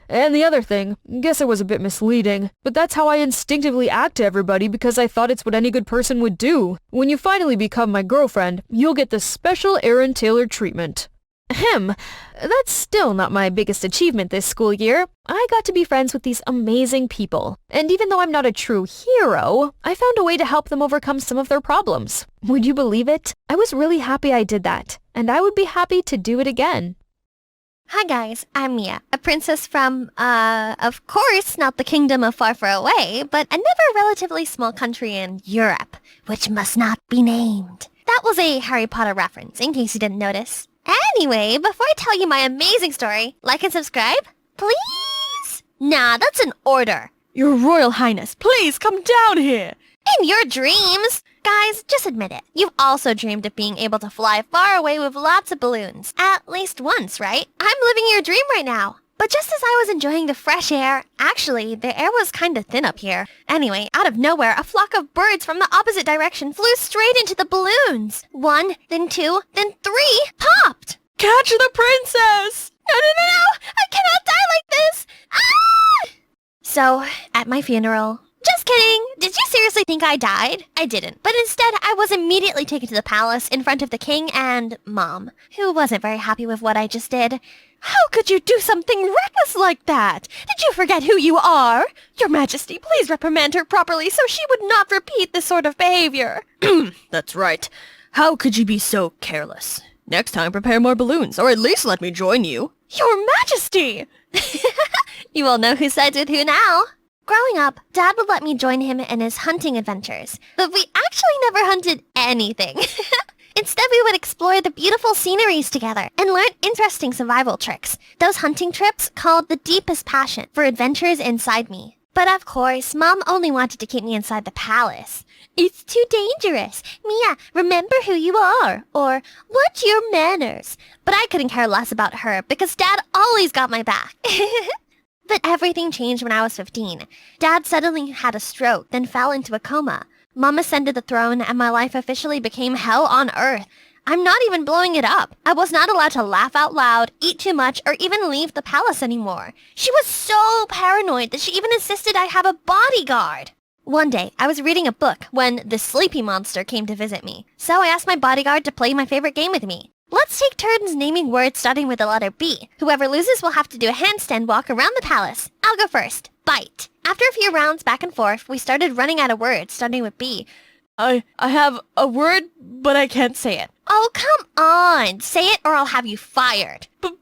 [SPEAKER 4] And the other thing, guess it was a bit misleading, but that's how I instinctively act to everybody because I thought it's what any good person would do. When you finally become my girlfriend, you'll get the special Aaron Taylor treatment. Ahem. That's still not my biggest achievement this school year. I got to be friends with these amazing people. And even though I'm not a true hero, I found a way to help them overcome some of their problems. Would you believe it? I was really happy I did that, and I would be happy to do it again.
[SPEAKER 1] Hi guys, I'm Mia, a princess from, of course, not the kingdom of far, far away, but another relatively small country in Europe, which must not be named. That was a Harry Potter reference, in case you didn't notice. Anyway, before I tell you my amazing story, like and subscribe, please? Nah, that's an order.
[SPEAKER 5] Your Royal Highness, please come down here.
[SPEAKER 1] In your dreams! Guys, just admit it. You've also dreamed of being able to fly far away with lots of balloons. At least once, right? I'm living your dream right now. But just as I was enjoying the fresh air, actually, the air was kinda thin up here. Anyway, out of nowhere, a flock of birds from the opposite direction flew straight into the balloons. 1, then 2, then 3 popped!
[SPEAKER 5] Catch the princess!
[SPEAKER 1] No! I cannot die like this! Ah! So, at my funeral... Just kidding! Did you seriously think I died? I didn't. But instead, I was immediately taken to the palace in front of the king and Mom, who wasn't very happy with what I just did.
[SPEAKER 5] How could you do something reckless like that? Did you forget who you are? Your Majesty, please reprimand her properly so she would not repeat this sort of behavior. That's right. How could you be so careless? Next time, prepare more balloons, or at least let me join you. Your Majesty!
[SPEAKER 1] You all know who sides with who now. Growing up, Dad would let me join him in his hunting adventures, but we actually never hunted anything. Instead, we would explore the beautiful sceneries together and learn interesting survival tricks. Those hunting trips called the deepest passion for adventures inside me. But of course, Mom only wanted to keep me inside the palace. It's too dangerous. Mia, remember who you are. Or, what's your manners? But I couldn't care less about her because Dad always got my back. But everything changed when I was 15. Dad suddenly had a stroke, then fell into a coma. Mom ascended the throne, and my life officially became hell on earth. I'm not even blowing it up. I was not allowed to laugh out loud, eat too much, or even leave the palace anymore. She was so paranoid that she even insisted I have a bodyguard. One day, I was reading a book when the sleepy monster came to visit me. So I asked my bodyguard to play my favorite game with me. Let's take turns naming words starting with the letter B. Whoever loses will have to do a handstand walk around the palace. I'll go first. Bite. After a few rounds back and forth, we started running out of words starting with B.
[SPEAKER 5] I have a word, but I can't say it.
[SPEAKER 1] Oh, come on. Say it or I'll have you fired.
[SPEAKER 5] But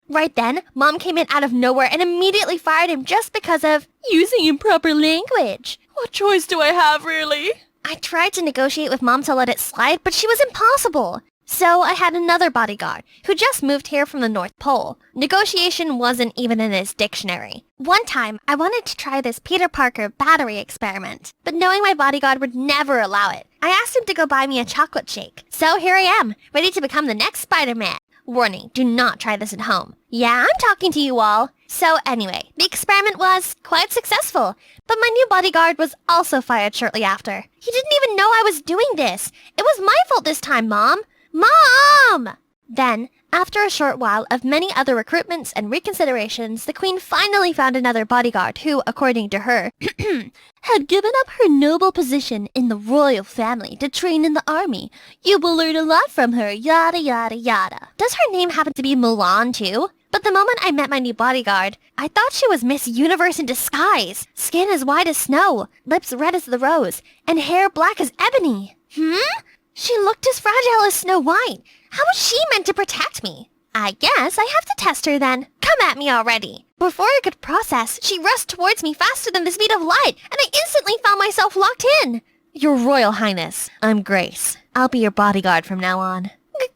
[SPEAKER 1] Right then, Mom came in out of nowhere and immediately fired him just because of
[SPEAKER 5] using improper
[SPEAKER 1] language.
[SPEAKER 5] what choice do I have, really?
[SPEAKER 1] I tried to negotiate with Mom to let it slide, but she was impossible. So I had another bodyguard, who just moved here from the North Pole. Negotiation wasn't even in his dictionary. One time, I wanted to try this Peter Parker battery experiment, but knowing my bodyguard would never allow it, I asked him to go buy me a chocolate shake. So here I am, ready to become the next Spider-Man. Warning, do not try this at home. Yeah, I'm talking to you all. So anyway, the experiment was quite successful, but my new bodyguard was also fired shortly after. He didn't even know I was doing this. It was my fault this time, Mom. Mom! Then, after a short while of many other recruitments and reconsiderations, the Queen finally found another bodyguard who, according to her, had given up her noble position in the royal family to train in the army. You will learn a lot from her, yada yada yada. Does her name happen to be Mulan too? But the moment I met my new bodyguard, I thought she was Miss Universe in disguise. Skin as white as snow, lips red as the rose, and hair black as ebony. She looked as fragile as Snow White. How was she meant to protect me? I guess I have to test her then. Come at me already. Before I could process, she rushed towards me faster than the speed of light, and I instantly found myself locked in. Your Royal Highness, I'm Grace. I'll be your bodyguard from now on.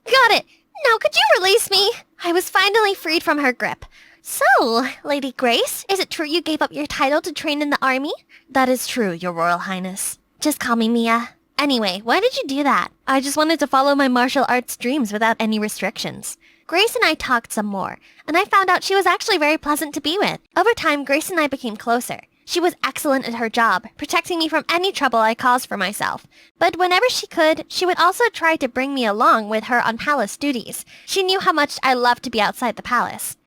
[SPEAKER 1] Got it. Now could you release me? I was finally freed from her grip. So, Lady Grace, is it true you gave up your title to train in the army? That is true, Your Royal Highness. Just call me Mia. Anyway, why did you do that? I just wanted to follow my martial arts dreams without any restrictions. Grace and I talked some more, and I found out she was actually very pleasant to be with. Over time, Grace and I became closer. She was excellent at her job, protecting me from any trouble I caused for myself. But whenever she could, she would also try to bring me along with her on palace duties. She knew how much I loved to be outside the palace.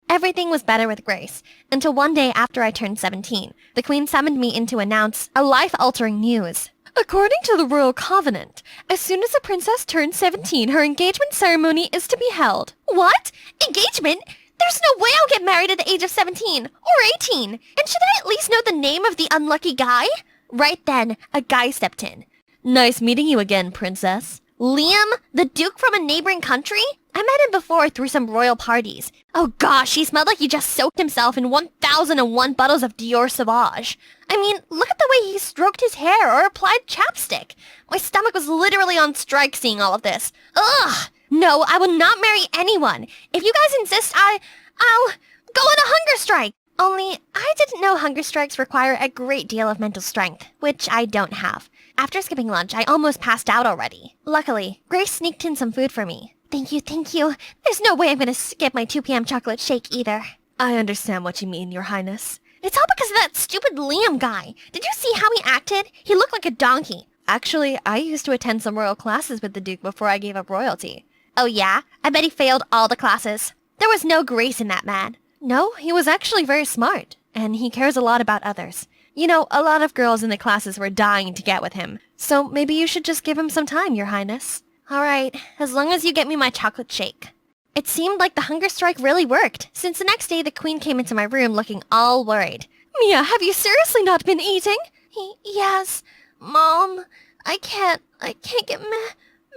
[SPEAKER 1] Everything was better with Grace, until one day after I turned 17, the Queen summoned me in to announce a life-altering news.
[SPEAKER 5] According to the Royal Covenant, as soon as a princess turns 17, her engagement ceremony is to be held.
[SPEAKER 1] What? Engagement? There's no way I'll get married at the age of 17 or 18. And should I at least know the name of the unlucky guy? Right then, a guy stepped in.
[SPEAKER 5] Nice meeting you again, princess.
[SPEAKER 1] Liam, the Duke from a neighboring country? I met him before through some royal parties. Oh gosh, he smelled like he just soaked himself in 1001 bottles of Dior Sauvage. I mean, look at the way he stroked his hair or applied chapstick. My stomach was literally on strike seeing all of this. Ugh! No, I will not marry anyone. If you guys insist, I'll go on a hunger strike. Only, I didn't know hunger strikes require a great deal of mental strength, which I don't have. After skipping lunch, I almost passed out already. Luckily, Grace sneaked in some food for me. Thank you, thank you. There's no way I'm gonna skip my 2 p.m. chocolate shake either.
[SPEAKER 5] I understand what you mean, Your Highness.
[SPEAKER 1] It's all because of that stupid Liam guy. Did you see how he acted? He looked like a donkey.
[SPEAKER 5] Actually, I used to attend some royal classes with the Duke before I gave up royalty.
[SPEAKER 1] Oh yeah? I bet he failed all the classes. There was no grace in that man.
[SPEAKER 5] No, he was actually very smart, and he cares a lot about others. You know, a lot of girls in the classes were dying to get with him. So maybe you should just give him some time, Your Highness.
[SPEAKER 1] All right, as long as you get me my chocolate shake. It seemed like the hunger strike really worked, since the next day the Queen came into my room looking all worried.
[SPEAKER 5] Mia, have you seriously not been eating?
[SPEAKER 1] Yes, Mom. I can't get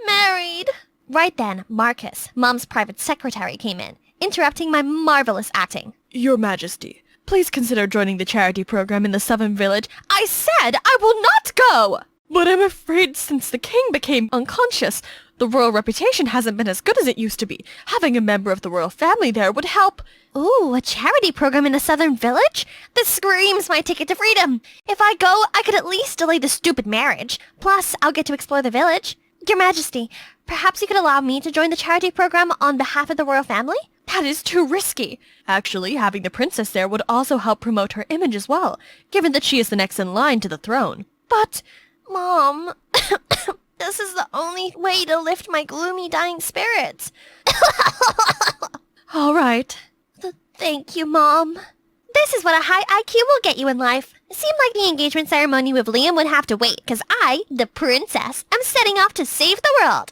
[SPEAKER 1] married. Right then, Marcus, Mom's private secretary, came in, interrupting my marvelous acting.
[SPEAKER 5] Your Majesty, please consider joining the charity program in the Southern Village. I said I will not go! But I'm afraid since the king became unconscious, the royal reputation hasn't been as good as it used to be. Having a member of the royal family there would help.
[SPEAKER 1] Ooh, a charity program in the Southern Village? This screams my ticket to freedom. If I go, I could at least delay the stupid marriage. Plus, I'll get to explore the village. Your Majesty, perhaps you could allow me to join the charity program on behalf of the royal family?
[SPEAKER 5] That is too risky. Actually, having the princess there would also help promote her image as well, given that she is the next in line to the throne. But, Mom, this is the only way to lift my gloomy dying spirits. All right. Thank you, Mom. This is what a high IQ will get you in life. It seemed like the engagement ceremony with Liam would have to wait, because I, the princess, am setting off to save the world.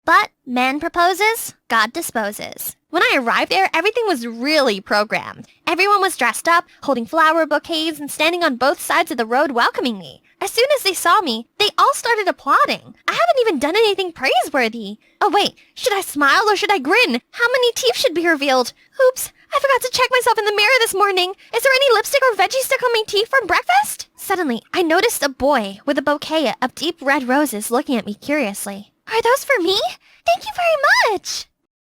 [SPEAKER 5] But man proposes, God disposes. When I arrived there, everything was really programmed. Everyone was dressed up, holding flower bouquets, and standing on both sides of the road welcoming me. As soon as they saw me, they all started applauding. I haven't even done anything praiseworthy. Oh wait, should I smile or should I grin? How many teeth should be revealed? Oops, I forgot to check myself in the mirror this morning. Is there any lipstick or veggie stick on my teeth from breakfast? Suddenly, I noticed a boy with a bouquet of deep red roses looking at me curiously. Are those for me? Thank you very much.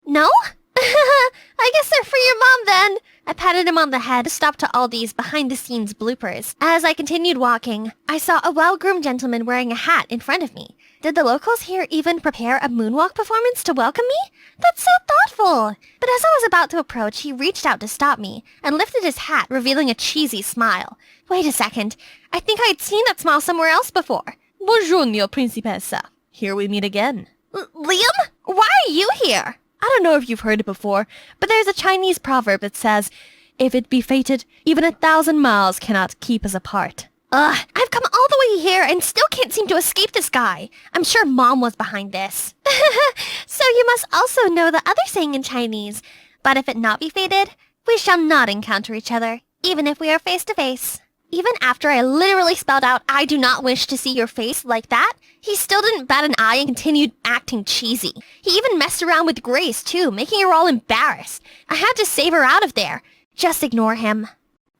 [SPEAKER 5] No? I guess they're for your mom then. I patted him on the head, stopped to Aldi's behind-the-scenes bloopers. As I continued walking, I saw a well-groomed gentleman wearing a hat in front of me. Did the locals here even prepare a moonwalk performance to welcome me? That's so thoughtful. But as I was about to approach, he reached out to stop me and lifted his hat, revealing a cheesy smile. Wait a second. I think I'd seen that smile somewhere else before. Bonjour, principessa. Here we meet again. Liam? Why are you here? I don't know if you've heard it before, but there's a Chinese proverb that says, if it be fated, even 1,000 miles cannot keep us apart. Ugh, I've come all the way here and still can't seem to escape this guy. I'm sure Mom was behind this. So you must also know the other saying in Chinese, but if it not be fated, we shall not encounter each other, even if we are face to face. Even after I literally spelled out, I do not wish to see your face like that, he still didn't bat an eye and continued acting cheesy. He even messed around with Grace, too, making her all embarrassed. I had to save her out of there. Just ignore him.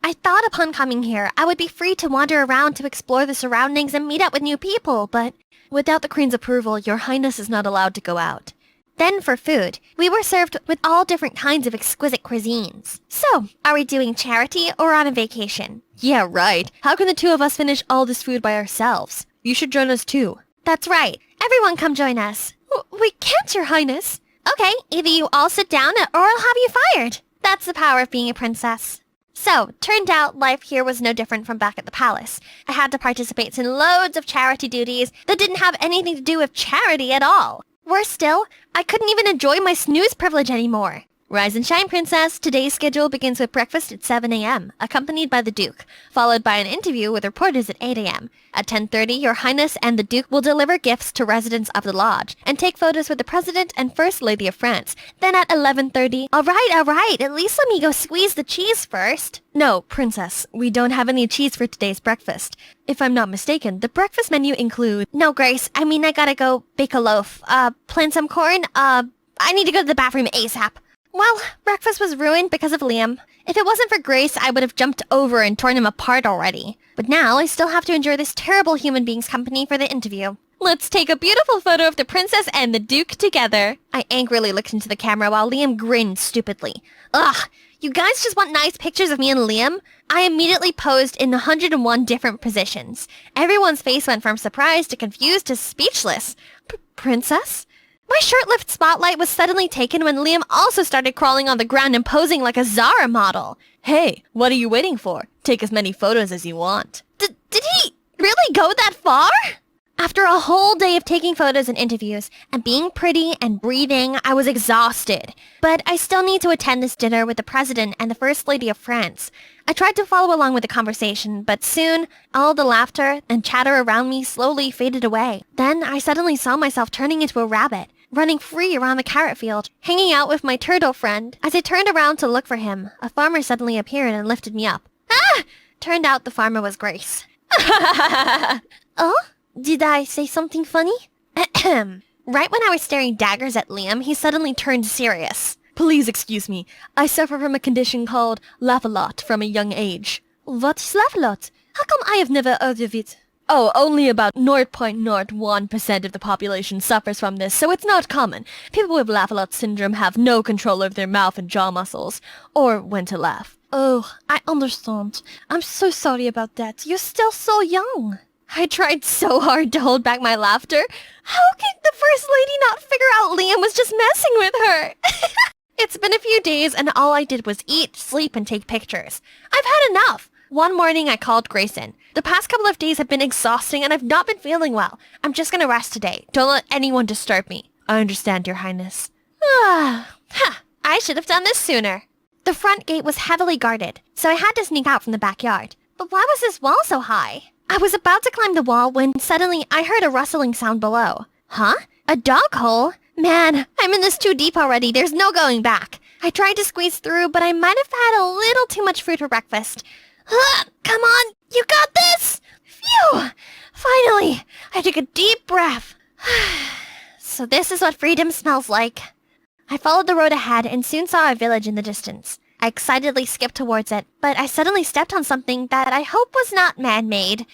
[SPEAKER 5] I thought upon coming here, I would be free to wander around to explore the surroundings and meet up with new people, but without the Queen's approval, Your Highness is not allowed to go out. Then for food, we were served with all different kinds of exquisite cuisines. So, are we doing charity or on a vacation? Yeah, right. How can the two of us finish all this food by ourselves? You should join us too. That's right. Everyone come join us. We can't, Your Highness. Okay, either you all sit down or I'll have you fired. That's the power of being a princess. So, turned out life here was no different from back at the palace. I had to participate in loads of charity duties that didn't have anything to do with charity at all. Worse still, I couldn't even enjoy my snooze privilege anymore. Rise and shine, princess. Today's schedule begins with breakfast at 7 a.m., accompanied by the Duke, followed by an interview with reporters at 8 a.m. At 10:30, Your Highness and the Duke will deliver gifts to residents of the lodge and take photos with the President and First Lady of France. Then at 11:30, all right, at least let me go squeeze the cheese first. No, princess, we don't have any cheese for today's breakfast. If I'm not mistaken, the breakfast menu includes... No, Grace, I gotta go bake a loaf. Plant some corn. I need to go to the bathroom ASAP. Well, breakfast was ruined because of Liam. If it wasn't for Grace, I would have jumped over and torn him apart already. But now I still have to endure this terrible human being's company for the interview. Let's take a beautiful photo of the princess and the Duke together. I angrily looked into the camera while Liam grinned stupidly. Ugh, you guys just want nice pictures of me and Liam? I immediately posed in 101 different positions. Everyone's face went from surprised to confused to speechless. Princess? My short-lived spotlight was suddenly taken when Liam also started crawling on the ground and posing like a Zara model. Hey, what are you waiting for? Take as many photos as you want. Did he really go that far? After a whole day of taking photos and interviews, and being pretty and breathing, I was exhausted. But I still need to attend this dinner with the President and the First Lady of France. I tried to follow along with the conversation, but soon, all the laughter and chatter around me slowly faded away. Then I suddenly saw myself turning into a rabbit, running free around the carrot field, hanging out with my turtle friend. As I turned around to look for him, a farmer suddenly appeared and lifted me up. Ah! Turned out the farmer was Grace. Oh? Did I say something funny? Ahem. Right when I was staring daggers at Liam, he suddenly turned serious. Please excuse me. I suffer from a condition called laugh-a-lot from a young age. What is laugh-a-lot? How come I have never heard of it? Oh, only about 0.01% of the population suffers from this, so it's not common. People with laugh-a-lot syndrome have no control over their mouth and jaw muscles, or when to laugh. Oh, I understand. I'm so sorry about that. You're still so young. I tried so hard to hold back my laughter. How could the First Lady not figure out Liam was just messing with her? It's been a few days and all I did was eat, sleep, and take pictures. I've had enough. One morning I called Grayson. The past couple of days have been exhausting and I've not been feeling well. I'm just gonna rest today. Don't let anyone disturb me. I understand, Your Highness. I should have done this sooner. The front gate was heavily guarded, so I had to sneak out from the backyard. But why was this wall so high? I was about to climb the wall when suddenly I heard a rustling sound below. Huh? A dog hole? Man, I'm in this too deep already. There's no going back. I tried to squeeze through, but I might have had a little too much fruit for breakfast. Come on, you got this! Phew! Finally, I took a deep breath. So this is what freedom smells like. I followed the road ahead and soon saw a village in the distance. I excitedly skipped towards it, but I suddenly stepped on something that I hope was not man-made.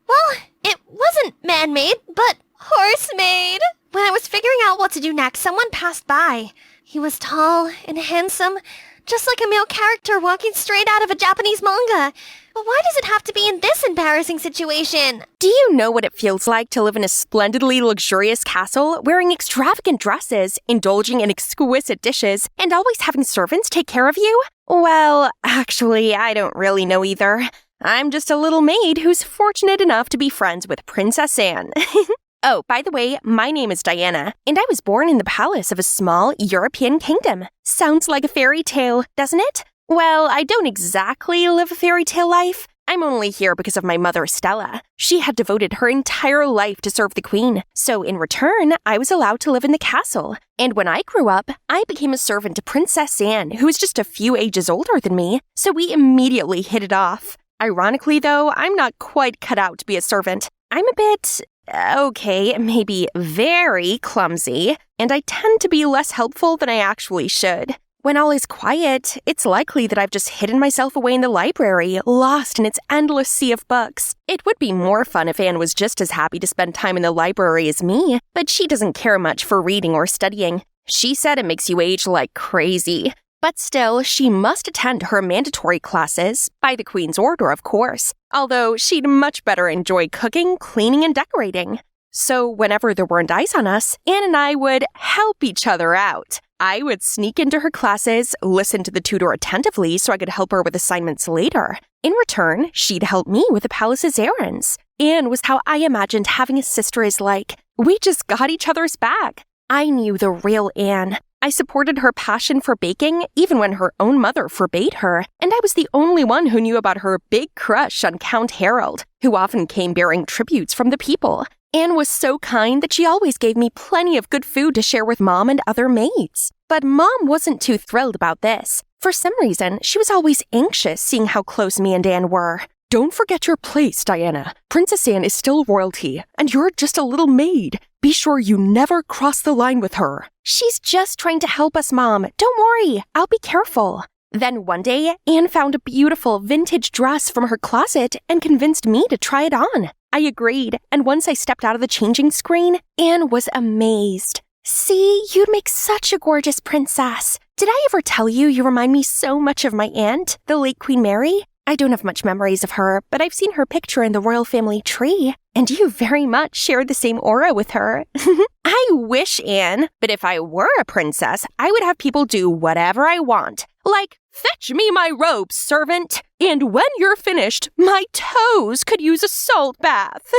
[SPEAKER 5] Well, it wasn't man-made, but horse-made. When I was figuring out what to do next, someone passed by. He was tall and handsome, just like a male character walking straight out of a Japanese manga. But why does it have to be in this embarrassing situation?
[SPEAKER 3] Do you know what it feels like to live in a splendidly luxurious castle, wearing extravagant dresses, indulging in exquisite dishes, and always having servants take care of you? Well, actually, I don't really know either. I'm just a little maid who's fortunate enough to be friends with Princess Anne. Oh, by the way, my name is Diana, and I was born in the palace of a small European kingdom. Sounds like a fairy tale, doesn't it? Well, I don't exactly live a fairy tale life. I'm only here because of my mother, Stella. She had devoted her entire life to serve the queen, so in return, I was allowed to live in the castle. And when I grew up, I became a servant to Princess Anne, who was just a few ages older than me, so we immediately hit it off. Ironically, though, I'm not quite cut out to be a servant. I'm a bit, okay, maybe very clumsy, and I tend to be less helpful than I actually should. When all is quiet, it's likely that I've just hidden myself away in the library, lost in its endless sea of books. It would be more fun if Anne was just as happy to spend time in the library as me, but she doesn't care much for reading or studying. She said it makes you age like crazy. But still, she must attend her mandatory classes, by the Queen's order, of course, although she'd much better enjoy cooking, cleaning, and decorating. So whenever there weren't eyes on us, Anne and I would help each other out. I would sneak into her classes, listen to the tutor attentively so I could help her with assignments later. In return, she'd help me with the palace's errands. Anne was how I imagined having a sister is like. We just got each other's back. I knew the real Anne. I supported her passion for baking, even when her own mother forbade her, and I was the only one who knew about her big crush on Count Harold, who often came bearing tributes from the people. Anne was so kind that she always gave me plenty of good food to share with Mom and other maids. But Mom wasn't too thrilled about this. For some reason, she was always anxious seeing how close me and Anne were. Don't forget your place, Diana. Princess Anne is still royalty, and you're just a little maid. Be sure you never cross the line with her. She's just trying to help us, Mom. Don't worry, I'll be careful. Then one day, Anne found a beautiful vintage dress from her closet and convinced me to try it on. I agreed, and once I stepped out of the changing screen, Anne was amazed. See, you'd make such a gorgeous princess. Did I ever tell you you remind me so much of my aunt, the late Queen Mary? I don't have much memories of her, but I've seen her picture in the royal family tree, and you very much share the same aura with her. I wish, Anne, but if I were a princess, I would have people do whatever I want. Like, fetch me my robes, servant, and when you're finished, my toes could use a salt bath.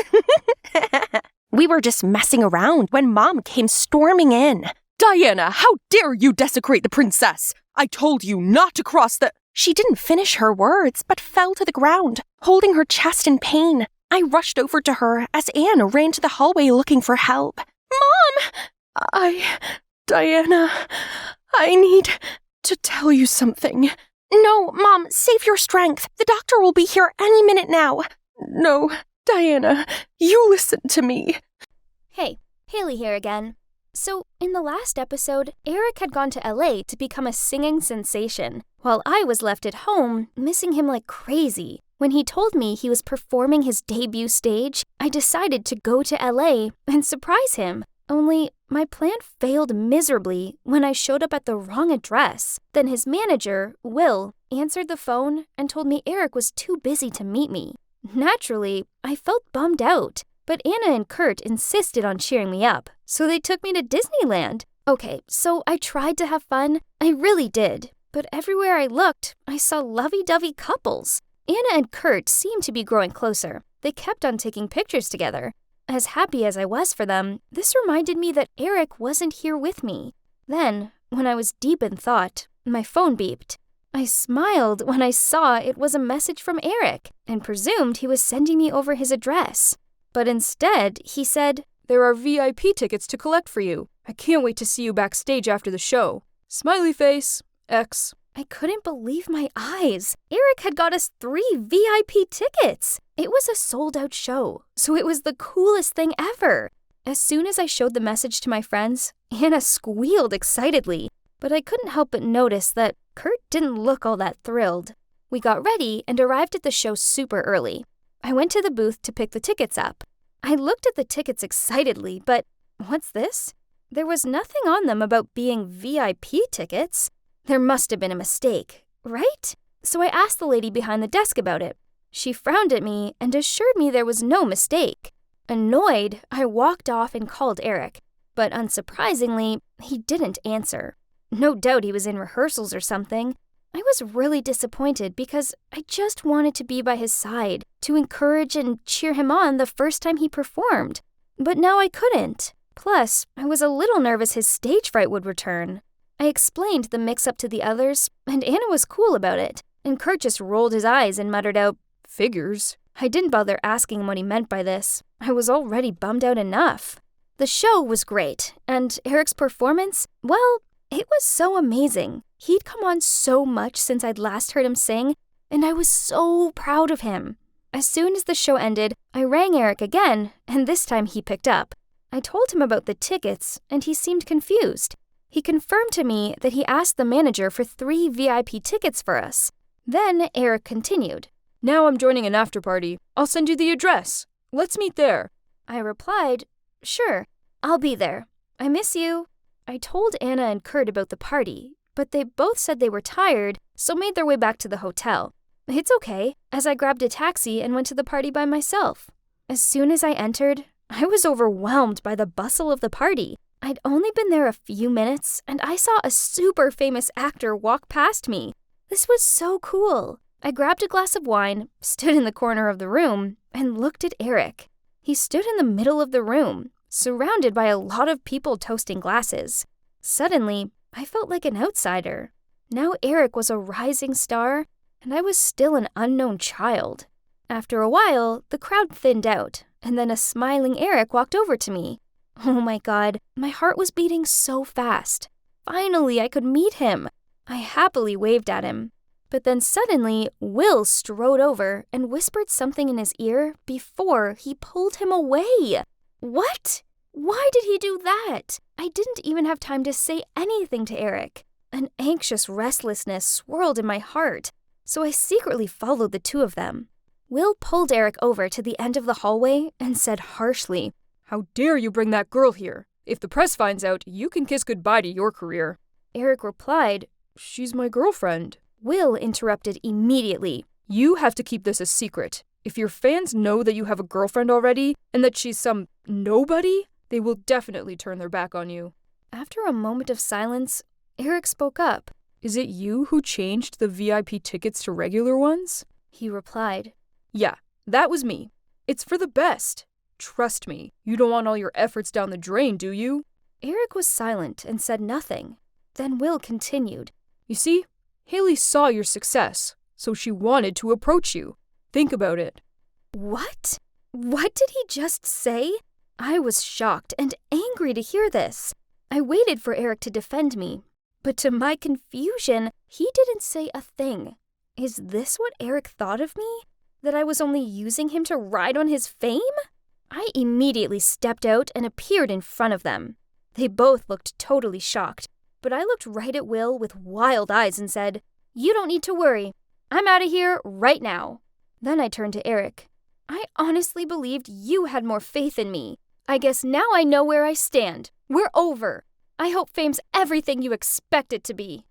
[SPEAKER 3] We were just messing around when Mom came storming in. Diana, how dare you desecrate the princess? I told you not to cross the... She didn't finish her words, but fell to the ground, holding her chest in pain. I rushed over to her as Anne ran to the hallway looking for help. Mom! Diana, I need to tell you something. No, Mom, save your strength. The doctor will be here any minute now. No, Diana, you listen to me.
[SPEAKER 6] Hey, Haley here again. So, in the last episode, Eric had gone to LA to become a singing sensation, while I was left at home, missing him like crazy. When he told me he was performing his debut stage, I decided to go to LA and surprise him. Only, my plan failed miserably when I showed up at the wrong address. Then his manager, Will, answered the phone and told me Eric was too busy to meet me. Naturally, I felt bummed out. But Anna and Kurt insisted on cheering me up, so they took me to Disneyland. Okay, so I tried to have fun. I really did. But everywhere I looked, I saw lovey-dovey couples. Anna and Kurt seemed to be growing closer. They kept on taking pictures together. As happy as I was for them, this reminded me that Eric wasn't here with me. Then, when I was deep in thought, my phone beeped. I smiled when I saw it was a message from Eric and presumed he was sending me over his address. But instead, he said,
[SPEAKER 2] There are VIP tickets to collect for you. I can't wait to see you backstage after the show. Smiley face, X.
[SPEAKER 6] I couldn't believe my eyes. Eric had got us 3 VIP tickets. It was a sold-out show, so it was the coolest thing ever. As soon as I showed the message to my friends, Anna squealed excitedly, but I couldn't help but notice that Kurt didn't look all that thrilled. We got ready and arrived at the show super early. I went to the booth to pick the tickets up. I looked at the tickets excitedly, but what's this? There was nothing on them about being VIP tickets. There must have been a mistake, right? So I asked the lady behind the desk about it. She frowned at me and assured me there was no mistake. Annoyed, I walked off and called Eric, but unsurprisingly, he didn't answer. No doubt he was in rehearsals or something. I was really disappointed because I just wanted to be by his side, to encourage and cheer him on the first time he performed. But now I couldn't. Plus, I was a little nervous his stage fright would return. I explained the mix-up to the others, and Anna was cool about it, and Kurt just rolled his eyes and muttered out, "Figures." I didn't bother asking what he meant by this. I was already bummed out enough. The show was great, and Eric's performance, well, it was so amazing. He'd come on so much since I'd last heard him sing, and I was so proud of him. As soon as the show ended, I rang Eric again, and this time he picked up. I told him about the tickets, and he seemed confused. He confirmed to me that he asked the manager for 3 VIP tickets for us. Then Eric continued.
[SPEAKER 2] Now I'm joining an after-party. I'll send you the address. Let's meet there.
[SPEAKER 6] I replied, Sure, I'll be there. I miss you. I told Anna and Kurt about the party, but they both said they were tired, so made their way back to the hotel. It's okay, as I grabbed a taxi and went to the party by myself. As soon as I entered, I was overwhelmed by the bustle of the party. I'd only been there a few minutes, and I saw a super famous actor walk past me. This was so cool. I grabbed a glass of wine, stood in the corner of the room, and looked at Eric. He stood in the middle of the room, surrounded by a lot of people toasting glasses. Suddenly, I felt like an outsider. Now Eric was a rising star, and I was still an unknown child. After a while, the crowd thinned out, and then a smiling Eric walked over to me. Oh my God, my heart was beating so fast. Finally, I could meet him. I happily waved at him. But then suddenly, Will strode over and whispered something in his ear before he pulled him away. What? Why did he do that? I didn't even have time to say anything to Eric. An anxious restlessness swirled in my heart, so I secretly followed the two of them. Will pulled Eric over to the end of the hallway and said harshly,
[SPEAKER 2] How dare you bring that girl here? If the press finds out, you can kiss goodbye to your career.
[SPEAKER 6] Eric replied,
[SPEAKER 2] She's my girlfriend.
[SPEAKER 6] Will interrupted immediately.
[SPEAKER 2] You have to keep this a secret. If your fans know that you have a girlfriend already and that she's some nobody, they will definitely turn their back on you.
[SPEAKER 6] After a moment of silence, Eric spoke up.
[SPEAKER 2] Is it you who changed the VIP tickets to regular ones?
[SPEAKER 6] He replied.
[SPEAKER 2] Yeah, that was me. It's for the best. Trust me, you don't want all your efforts down the drain, do you?
[SPEAKER 6] Eric was silent and said nothing. Then Will continued.
[SPEAKER 2] You see, Haley saw your success, so she wanted to approach you. Think about it.
[SPEAKER 6] What? What did he just say? I was shocked and angry to hear this. I waited for Eric to defend me, but to my confusion, he didn't say a thing. Is this what Eric thought of me? That I was only using him to ride on his fame? I immediately stepped out and appeared in front of them. They both looked totally shocked, but I looked right at Will with wild eyes and said, You don't need to worry. I'm out of here right now. Then I turned to Eric. I honestly believed you had more faith in me. I guess now I know where I stand. We're over. I hope fame's everything you expect it to be.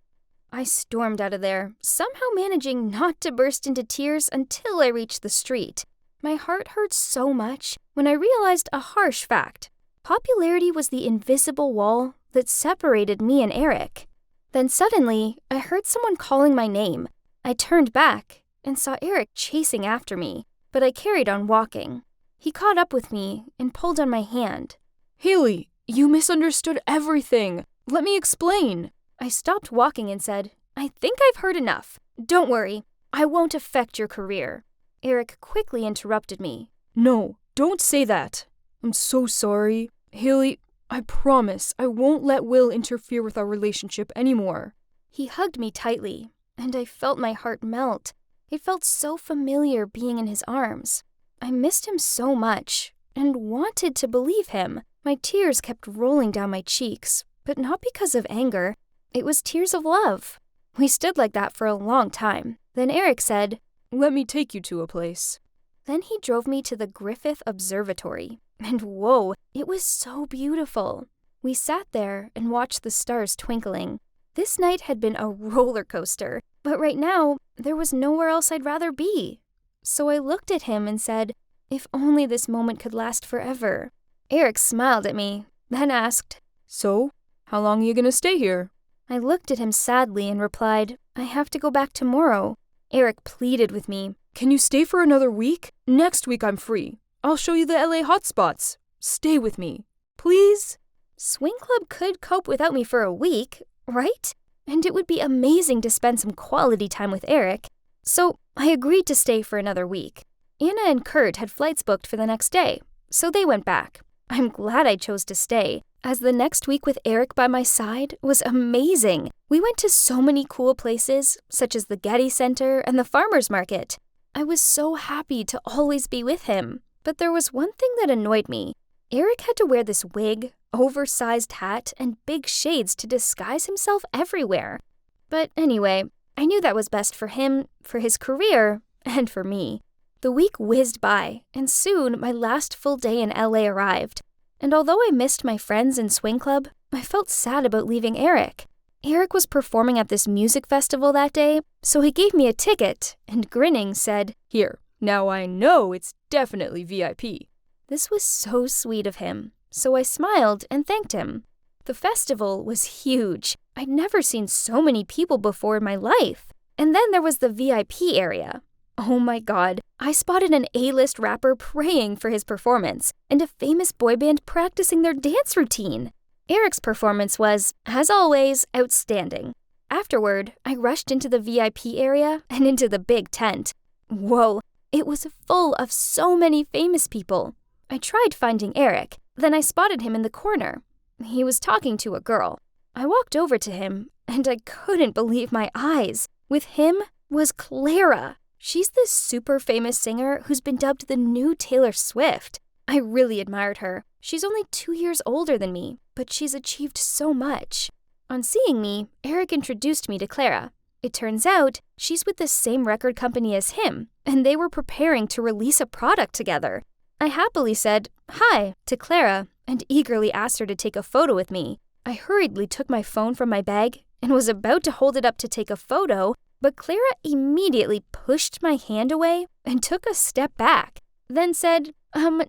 [SPEAKER 6] I stormed out of there, somehow managing not to burst into tears until I reached the street. My heart hurt so much when I realized a harsh fact. Popularity was the invisible wall that separated me and Eric. Then suddenly, I heard someone calling my name. I turned back and saw Eric chasing after me, but I carried on walking. He caught up with me and pulled on my hand.
[SPEAKER 2] Haley, you misunderstood everything. Let me explain.
[SPEAKER 6] I stopped walking and said, I think I've heard enough. Don't worry, I won't affect your career. Eric quickly interrupted me.
[SPEAKER 2] No, don't say that. I'm so sorry. Haley, I promise I won't let Will interfere with our relationship anymore.
[SPEAKER 6] He hugged me tightly, and I felt my heart melt. It felt so familiar being in his arms. I missed him so much, and wanted to believe him. My tears kept rolling down my cheeks, but not because of anger. It was tears of love. We stood like that for a long time. Then Eric said,
[SPEAKER 2] Let me take you to a place.
[SPEAKER 6] Then he drove me to the Griffith Observatory. And whoa, it was so beautiful. We sat there and watched the stars twinkling. This night had been a roller coaster, but right now, there was nowhere else I'd rather be. So I looked at him and said, if only this moment could last forever. Eric smiled at me, then asked,
[SPEAKER 2] So, how long are you gonna stay here?
[SPEAKER 6] I looked at him sadly and replied, I have to go back tomorrow. Eric pleaded with me.
[SPEAKER 2] Can you stay for another week? Next week I'm free. I'll show you the LA hotspots. Stay with me. Please?
[SPEAKER 6] Swing Club could cope without me for a week, right? And it would be amazing to spend some quality time with Eric. So I agreed to stay for another week. Anna and Kurt had flights booked for the next day, so they went back. I'm glad I chose to stay, as the next week with Eric by my side was amazing. We went to so many cool places, such as the Getty Center and the Farmers Market. I was so happy to always be with him. But there was one thing that annoyed me. Eric had to wear this wig, oversized hat, and big shades to disguise himself everywhere. But anyway, I knew that was best for him, for his career, and for me. The week whizzed by, and soon my last full day in LA arrived. And although I missed my friends in Swing Club, I felt sad about leaving Eric. Eric was performing at this music festival that day, so he gave me a ticket, and grinning said,
[SPEAKER 2] Here, now I know it's definitely VIP.
[SPEAKER 6] This was so sweet of him, so I smiled and thanked him. The festival was huge. I'd never seen so many people before in my life. And then there was the VIP area. Oh my god, I spotted an A-list rapper praying for his performance, and a famous boy band practicing their dance routine. Eric's performance was, as always, outstanding. Afterward, I rushed into the VIP area and into the big tent. Whoa, it was full of so many famous people. I tried finding Eric, then I spotted him in the corner. He was talking to a girl. I walked over to him, and I couldn't believe my eyes. With him was Clara. She's this super famous singer who's been dubbed the new Taylor Swift. I really admired her. She's only 2 years older than me, but she's achieved so much. On seeing me, Eric introduced me to Clara. It turns out she's with the same record company as him, and they were preparing to release a product together. I happily said hi to Clara and eagerly asked her to take a photo with me. I hurriedly took my phone from my bag and was about to hold it up to take a photo, but Clara immediately pushed my hand away and took a step back, then said,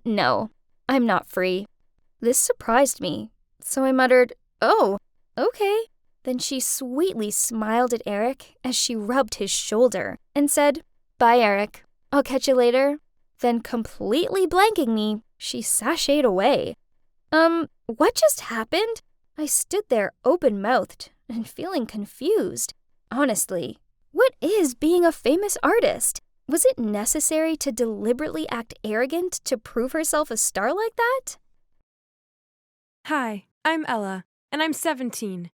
[SPEAKER 6] no, I'm not free. This surprised me, so I muttered, oh, okay. Then she sweetly smiled at Eric as she rubbed his shoulder and said, bye, Eric. I'll catch you later. Then completely blanking me, she sashayed away. What just happened? I stood there open-mouthed and feeling confused. Honestly, what is being a famous artist? Was it necessary to deliberately act arrogant to prove herself a star like that?
[SPEAKER 7] Hi, I'm Ella, and I'm 17.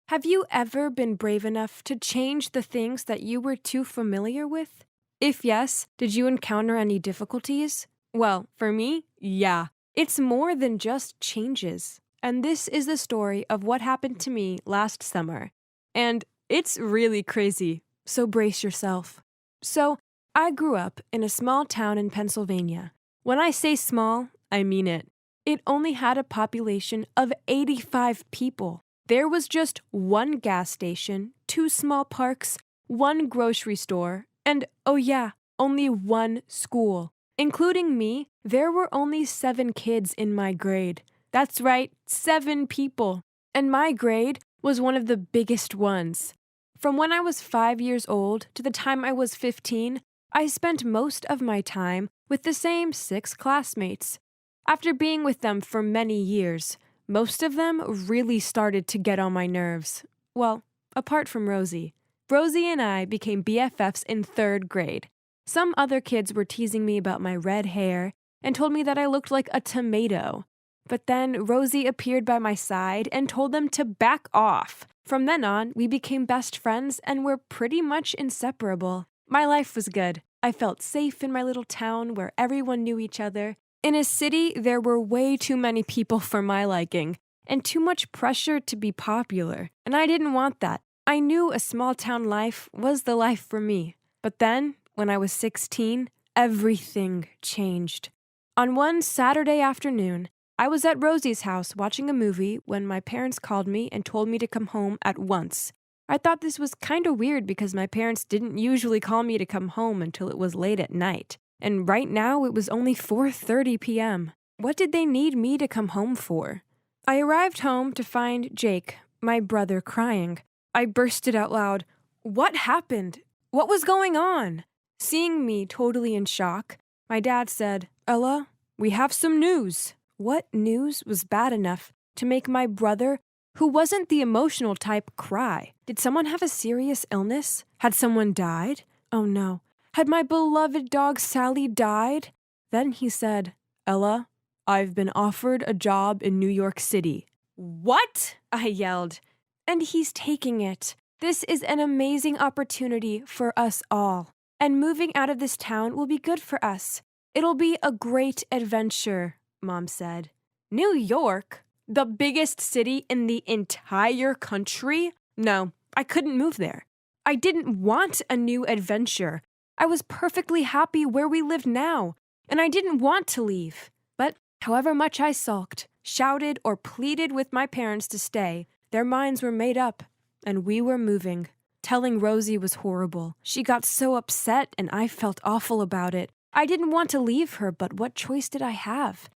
[SPEAKER 7] Have you ever been brave enough to change the things that you were too familiar with? If yes, did you encounter any difficulties? Well, for me, yeah. It's more than just changes. And this is the story of what happened to me last summer. And it's really crazy, so brace yourself. So, I grew up in a small town in Pennsylvania. When I say small, I mean it. It only had a population of 85 people. There was just one gas station, 2 small parks, 1 grocery store, and oh yeah, only 1 school. Including me, there were only 7 kids in my grade. That's right, 7 people. And my grade was one of the biggest ones. From when I was 5 years old to the time I was 15, I spent most of my time with the same 6 classmates. After being with them for many years, most of them really started to get on my nerves. Well, apart from Rosie. Rosie and I became BFFs in 3rd grade. Some other kids were teasing me about my red hair and told me that I looked like a tomato. But then Rosie appeared by my side and told them to back off. From then on, we became best friends and were pretty much inseparable. My life was good. I felt safe in my little town where everyone knew each other. In a city, there were way too many people for my liking, and too much pressure to be popular. And I didn't want that. I knew a small town life was the life for me. But then, when I was 16, everything changed. On one Saturday afternoon, I was at Rosie's house watching a movie when my parents called me and told me to come home at once. I thought this was kind of weird because my parents didn't usually call me to come home until it was late at night. And right now it was only 4:30 p.m. What did they need me to come home for? I arrived home to find Jake, my brother, crying. I bursted out loud. What happened? What was going on? Seeing me totally in shock, my dad said, Ella, we have some news. What news was bad enough to make my brother, who wasn't the emotional type, cry? Did someone have a serious illness? Had someone died? Oh no. Had my beloved dog Sally died? Then he said, Ella, I've been offered a job in New York City. What? I yelled. And he's taking it. This is an amazing opportunity for us all. And moving out of this town will be good for us. It'll be a great adventure, Mom said. New York? The biggest city in the entire country? No, I couldn't move there. I didn't want a new adventure. I was perfectly happy where we lived now, and I didn't want to leave. But however much I sulked, shouted, or pleaded with my parents to stay, their minds were made up, and we were moving. Telling Rosie was horrible. She got so upset, and I felt awful about it. I didn't want to leave her, but what choice did I have?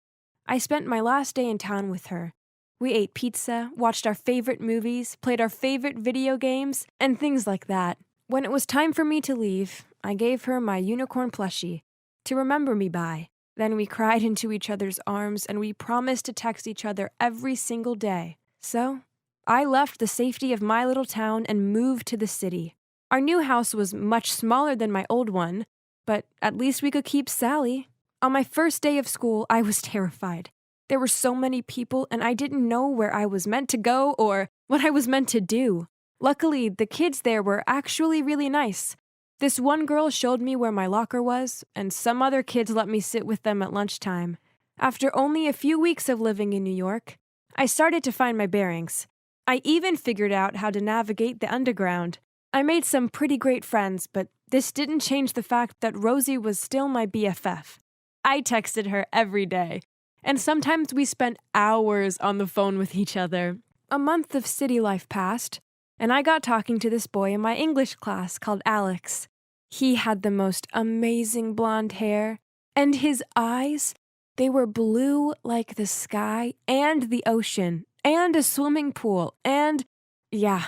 [SPEAKER 7] I spent my last day in town with her. We ate pizza, watched our favorite movies, played our favorite video games, and things like that. When it was time for me to leave, I gave her my unicorn plushie to remember me by. Then we cried into each other's arms and we promised to text each other every single day. So, I left the safety of my little town and moved to the city. Our new house was much smaller than my old one, but at least we could keep Sally. On my first day of school, I was terrified. There were so many people and I didn't know where I was meant to go or what I was meant to do. Luckily, the kids there were actually really nice. This one girl showed me where my locker was, and some other kids let me sit with them at lunchtime. After only a few weeks of living in New York, I started to find my bearings. I even figured out how to navigate the underground. I made some pretty great friends, but this didn't change the fact that Rosie was still my BFF. I texted her every day, and sometimes we spent hours on the phone with each other. A month of city life passed, and I got talking to this boy in my English class called Alex. He had the most amazing blonde hair, and his eyes, they were blue like the sky and the ocean, and a swimming pool, and yeah,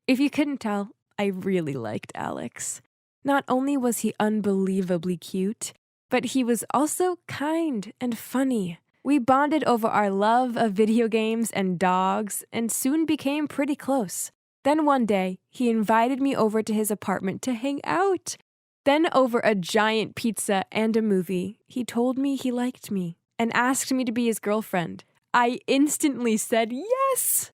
[SPEAKER 7] if you couldn't tell, I really liked Alex. Not only was he unbelievably cute, but he was also kind and funny. We bonded over our love of video games and dogs, and soon became pretty close. Then one day, he invited me over to his apartment to hang out. Then over a giant pizza and a movie, he told me he liked me and asked me to be his girlfriend. I instantly said yes!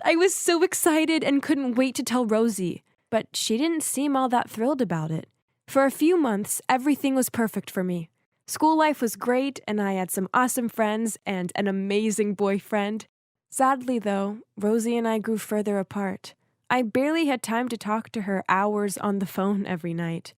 [SPEAKER 7] I was so excited and couldn't wait to tell Rosie, but she didn't seem all that thrilled about it. For a few months, everything was perfect for me. School life was great, and I had some awesome friends and an amazing boyfriend. Sadly, though, Rosie and I grew further apart. I barely had time to talk to her hours on the phone every night.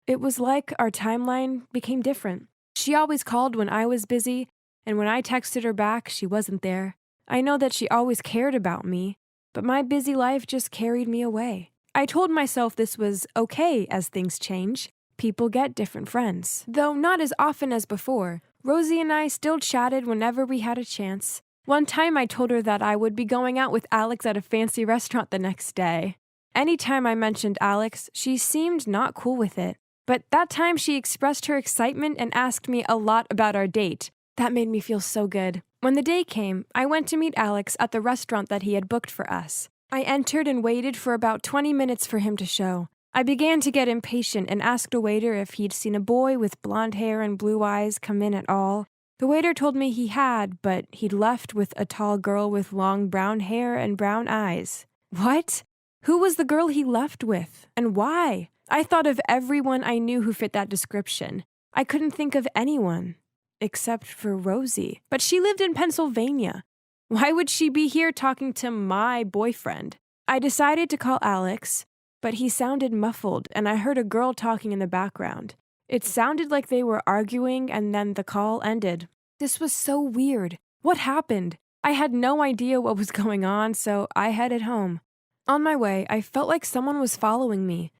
[SPEAKER 7] It was like our timeline became different. She always called when I was busy, and when I texted her back, she wasn't there. I know that she always cared about me, but my busy life just carried me away. I told myself this was okay as things change. People get different friends. Though not as often as before, Rosie and I still chatted whenever we had a chance. One time I told her that I would be going out with Alex at a fancy restaurant the next day. Anytime I mentioned Alex, she seemed not cool with it. But that time she expressed her excitement and asked me a lot about our date. That made me feel so good. When the day came, I went to meet Alex at the restaurant that he had booked for us. I entered and waited for about 20 minutes for him to show. I began to get impatient and asked a waiter if he'd seen a boy with blonde hair and blue eyes come in at all. The waiter told me he had, but he'd left with a tall girl with long brown hair and brown eyes. What? Who was the girl he left with? And why? I thought of everyone I knew who fit that description. I couldn't think of anyone. Except for Rosie. But she lived in Pennsylvania. Why would she be here talking to my boyfriend? I decided to call Alex, but he sounded muffled and I heard a girl talking in the background. It sounded like they were arguing and then the call ended. This was so weird. What happened? I had no idea what was going on, so I headed home. On my way, I felt like someone was following me.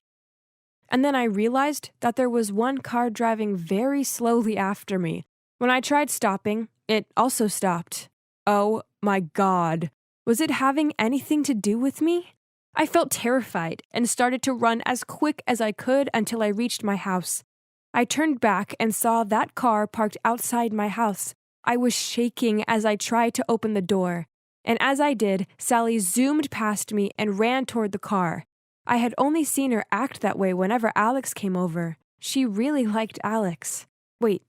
[SPEAKER 7] And then I realized that there was one car driving very slowly after me. When I tried stopping, it also stopped. Oh my God. Was it having anything to do with me? I felt terrified and started to run as quick as I could until I reached my house. I turned back and saw that car parked outside my house. I was shaking as I tried to open the door. And as I did, Sally zoomed past me and ran toward the car. I had only seen her act that way whenever Alex came over. She really liked Alex. Wait,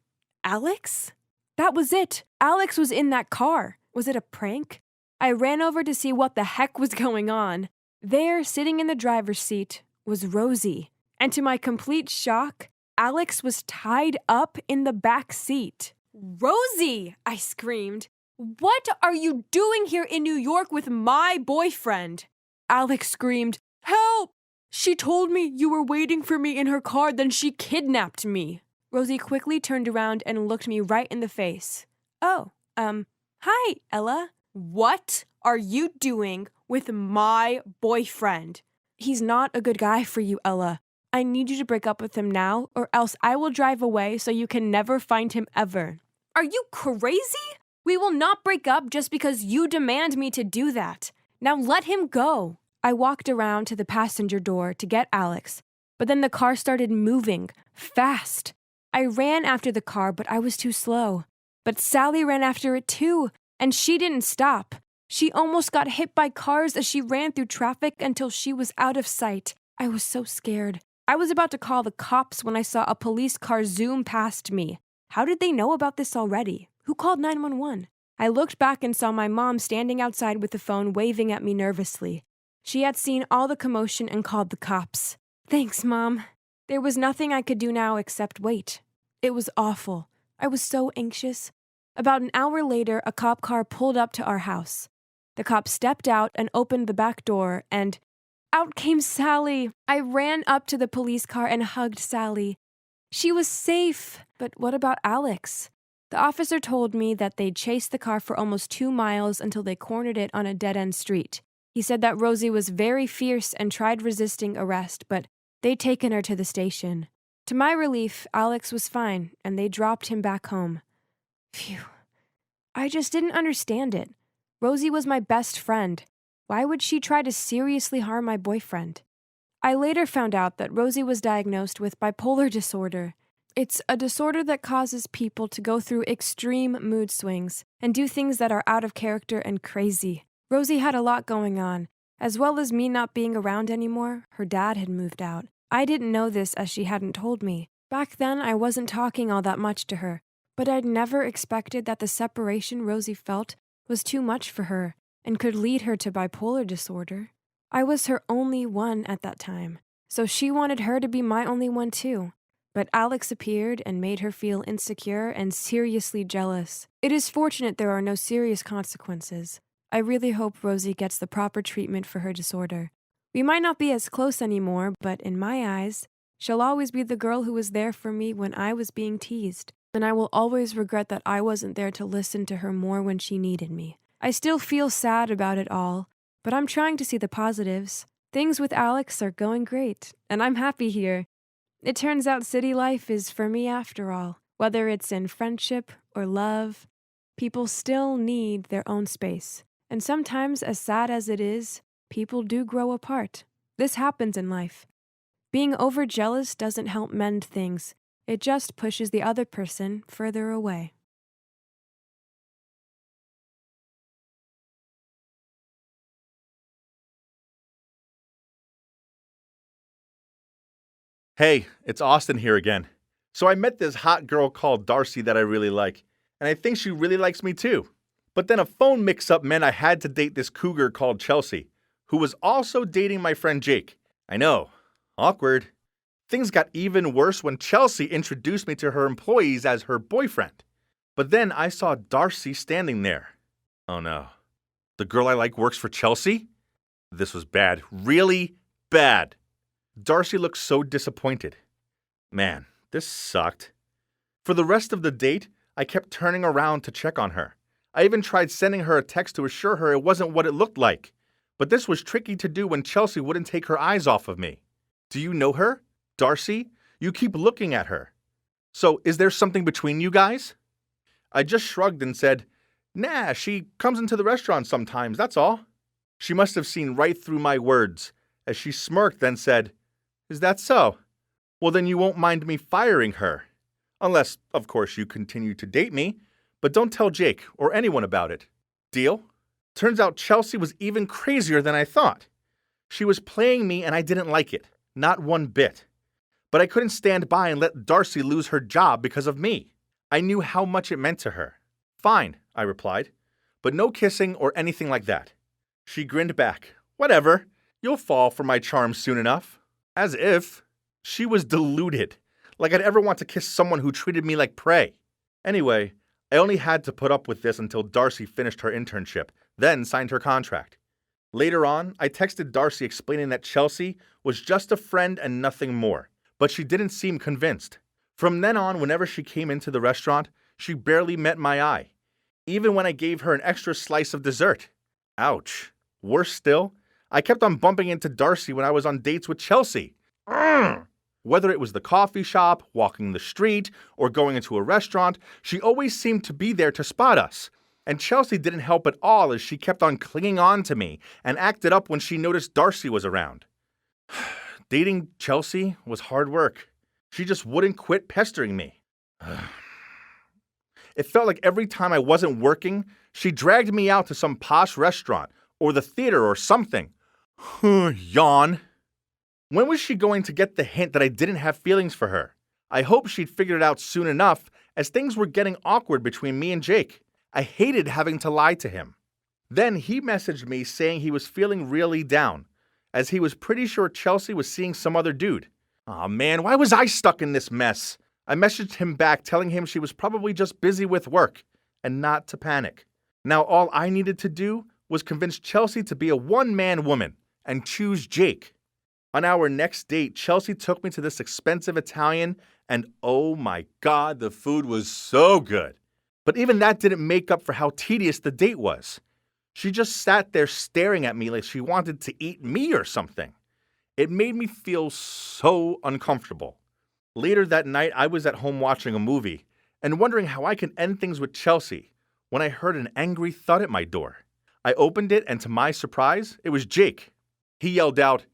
[SPEAKER 7] Alex? That was it. Alex was in that car. Was it a prank? I ran over to see what the heck was going on. There, sitting in the driver's seat, was Rosie. And to my complete shock, Alex was tied up in the back seat. Rosie! I screamed. What are you doing here in New York with my boyfriend? Alex screamed, Help! She told me you were waiting for me in her car, then she kidnapped me. Rosie quickly turned around and looked me right in the face. Oh, hi, Ella. What are you doing with my boyfriend? He's not a good guy for you, Ella. I need you to break up with him now, or else I will drive away so you can never find him ever. Are you crazy? We will not break up just because you demand me to do that. Now let him go. I walked around to the passenger door to get Alex, but then the car started moving, fast. I ran after the car, but I was too slow. But Sally ran after it too, and she didn't stop. She almost got hit by cars as she ran through traffic until she was out of sight. I was so scared. I was about to call the cops when I saw a police car zoom past me. How did they know about this already? Who called 911? I looked back and saw my mom standing outside with the phone waving at me nervously. She had seen all the commotion and called the cops. Thanks, Mom. There was nothing I could do now except wait. It was awful. I was so anxious. About an hour later, a cop car pulled up to our house. The cop stepped out and opened the back door, and out came Sally. I ran up to the police car and hugged Sally. She was safe, but what about Alex? The officer told me that they'd chased the car for almost 2 miles until they cornered it on a dead-end street. He said that Rosie was very fierce and tried resisting arrest, but they'd taken her to the station. To my relief, Alex was fine, and they dropped him back home. Phew. I just didn't understand it. Rosie was my best friend. Why would she try to seriously harm my boyfriend? I later found out that Rosie was diagnosed with bipolar disorder. It's a disorder that causes people to go through extreme mood swings and do things that are out of character and crazy. Rosie had a lot going on. As well as me not being around anymore, her dad had moved out. I didn't know this as she hadn't told me. Back then, I wasn't talking all that much to her, but I'd never expected that the separation Rosie felt was too much for her and could lead her to bipolar disorder. I was her only one at that time, so she wanted her to be my only one too. But Alex appeared and made her feel insecure and seriously jealous. It is fortunate there are no serious consequences. I really hope Rosie gets the proper treatment for her disorder. We might not be as close anymore, but in my eyes, she'll always be the girl who was there for me when I was being teased, and I will always regret that I wasn't there to listen to her more when she needed me. I still feel sad about it all, but I'm trying to see the positives. Things with Alex are going great, and I'm happy here. It turns out city life is for me after all, whether it's in friendship or love. People still need their own space. And sometimes, as sad as it is, people do grow apart. This happens in life. Being overjealous doesn't help mend things. It just pushes the other person further away.
[SPEAKER 8] Hey, it's Austin here again. So I met this hot girl called Darcy that I really like, and I think she really likes me too. But then a phone mix-up meant I had to date this cougar called Chelsea, who was also dating my friend Jake. I know, awkward. Things got even worse when Chelsea introduced me to her employees as her boyfriend. But then I saw Darcy standing there. Oh no, the girl I like works for Chelsea? This was bad, really bad. Darcy looked so disappointed. Man, this sucked. For the rest of the date, I kept turning around to check on her. I even tried sending her a text to assure her it wasn't what it looked like. But this was tricky to do when Chelsea wouldn't take her eyes off of me. Do you know her? Darcy? You keep looking at her. So, is there something between you guys? I just shrugged and said, Nah, she comes into the restaurant sometimes, that's all. She must have seen right through my words, as she smirked then said, Is that so? Well, then you won't mind me firing her. Unless, of course, you continue to date me, but don't tell Jake or anyone about it. Deal? Turns out Chelsea was even crazier than I thought. She was playing me and I didn't like it, not one bit. But I couldn't stand by and let Darcy lose her job because of me. I knew how much it meant to her. Fine, I replied, but no kissing or anything like that. She grinned back. Whatever, you'll fall for my charm soon enough. As if. She was deluded, like I'd ever want to kiss someone who treated me like prey. Anyway, I only had to put up with this until Darcy finished her internship, then signed her contract. Later on, I texted Darcy explaining that Chelsea was just a friend and nothing more, but she didn't seem convinced. From then on, whenever she came into the restaurant, she barely met my eye, even when I gave her an extra slice of dessert. Ouch. Worse still, I kept on bumping into Darcy when I was on dates with Chelsea. Whether it was the coffee shop, walking the street, or going into a restaurant, she always seemed to be there to spot us. And Chelsea didn't help at all as she kept on clinging on to me and acted up when she noticed Darcy was around. Dating Chelsea was hard work. She just wouldn't quit pestering me. It felt like every time I wasn't working, she dragged me out to some posh restaurant or the theater or something. Yawn. When was she going to get the hint that I didn't have feelings for her? I hoped she'd figured it out soon enough, as things were getting awkward between me and Jake. I hated having to lie to him. Then he messaged me saying he was feeling really down, as he was pretty sure Chelsea was seeing some other dude. Aw man, why was I stuck in this mess? I messaged him back telling him she was probably just busy with work, and not to panic. Now all I needed to do was convince Chelsea to be a one-man woman, and choose Jake. On our next date, Chelsea took me to this expensive Italian, and oh my God, the food was so good. But even that didn't make up for how tedious the date was. She just sat there staring at me like she wanted to eat me or something. It made me feel so uncomfortable. Later that night, I was at home watching a movie and wondering how I could end things with Chelsea when I heard an angry thud at my door. I opened it, and to my surprise, it was Jake. He yelled out,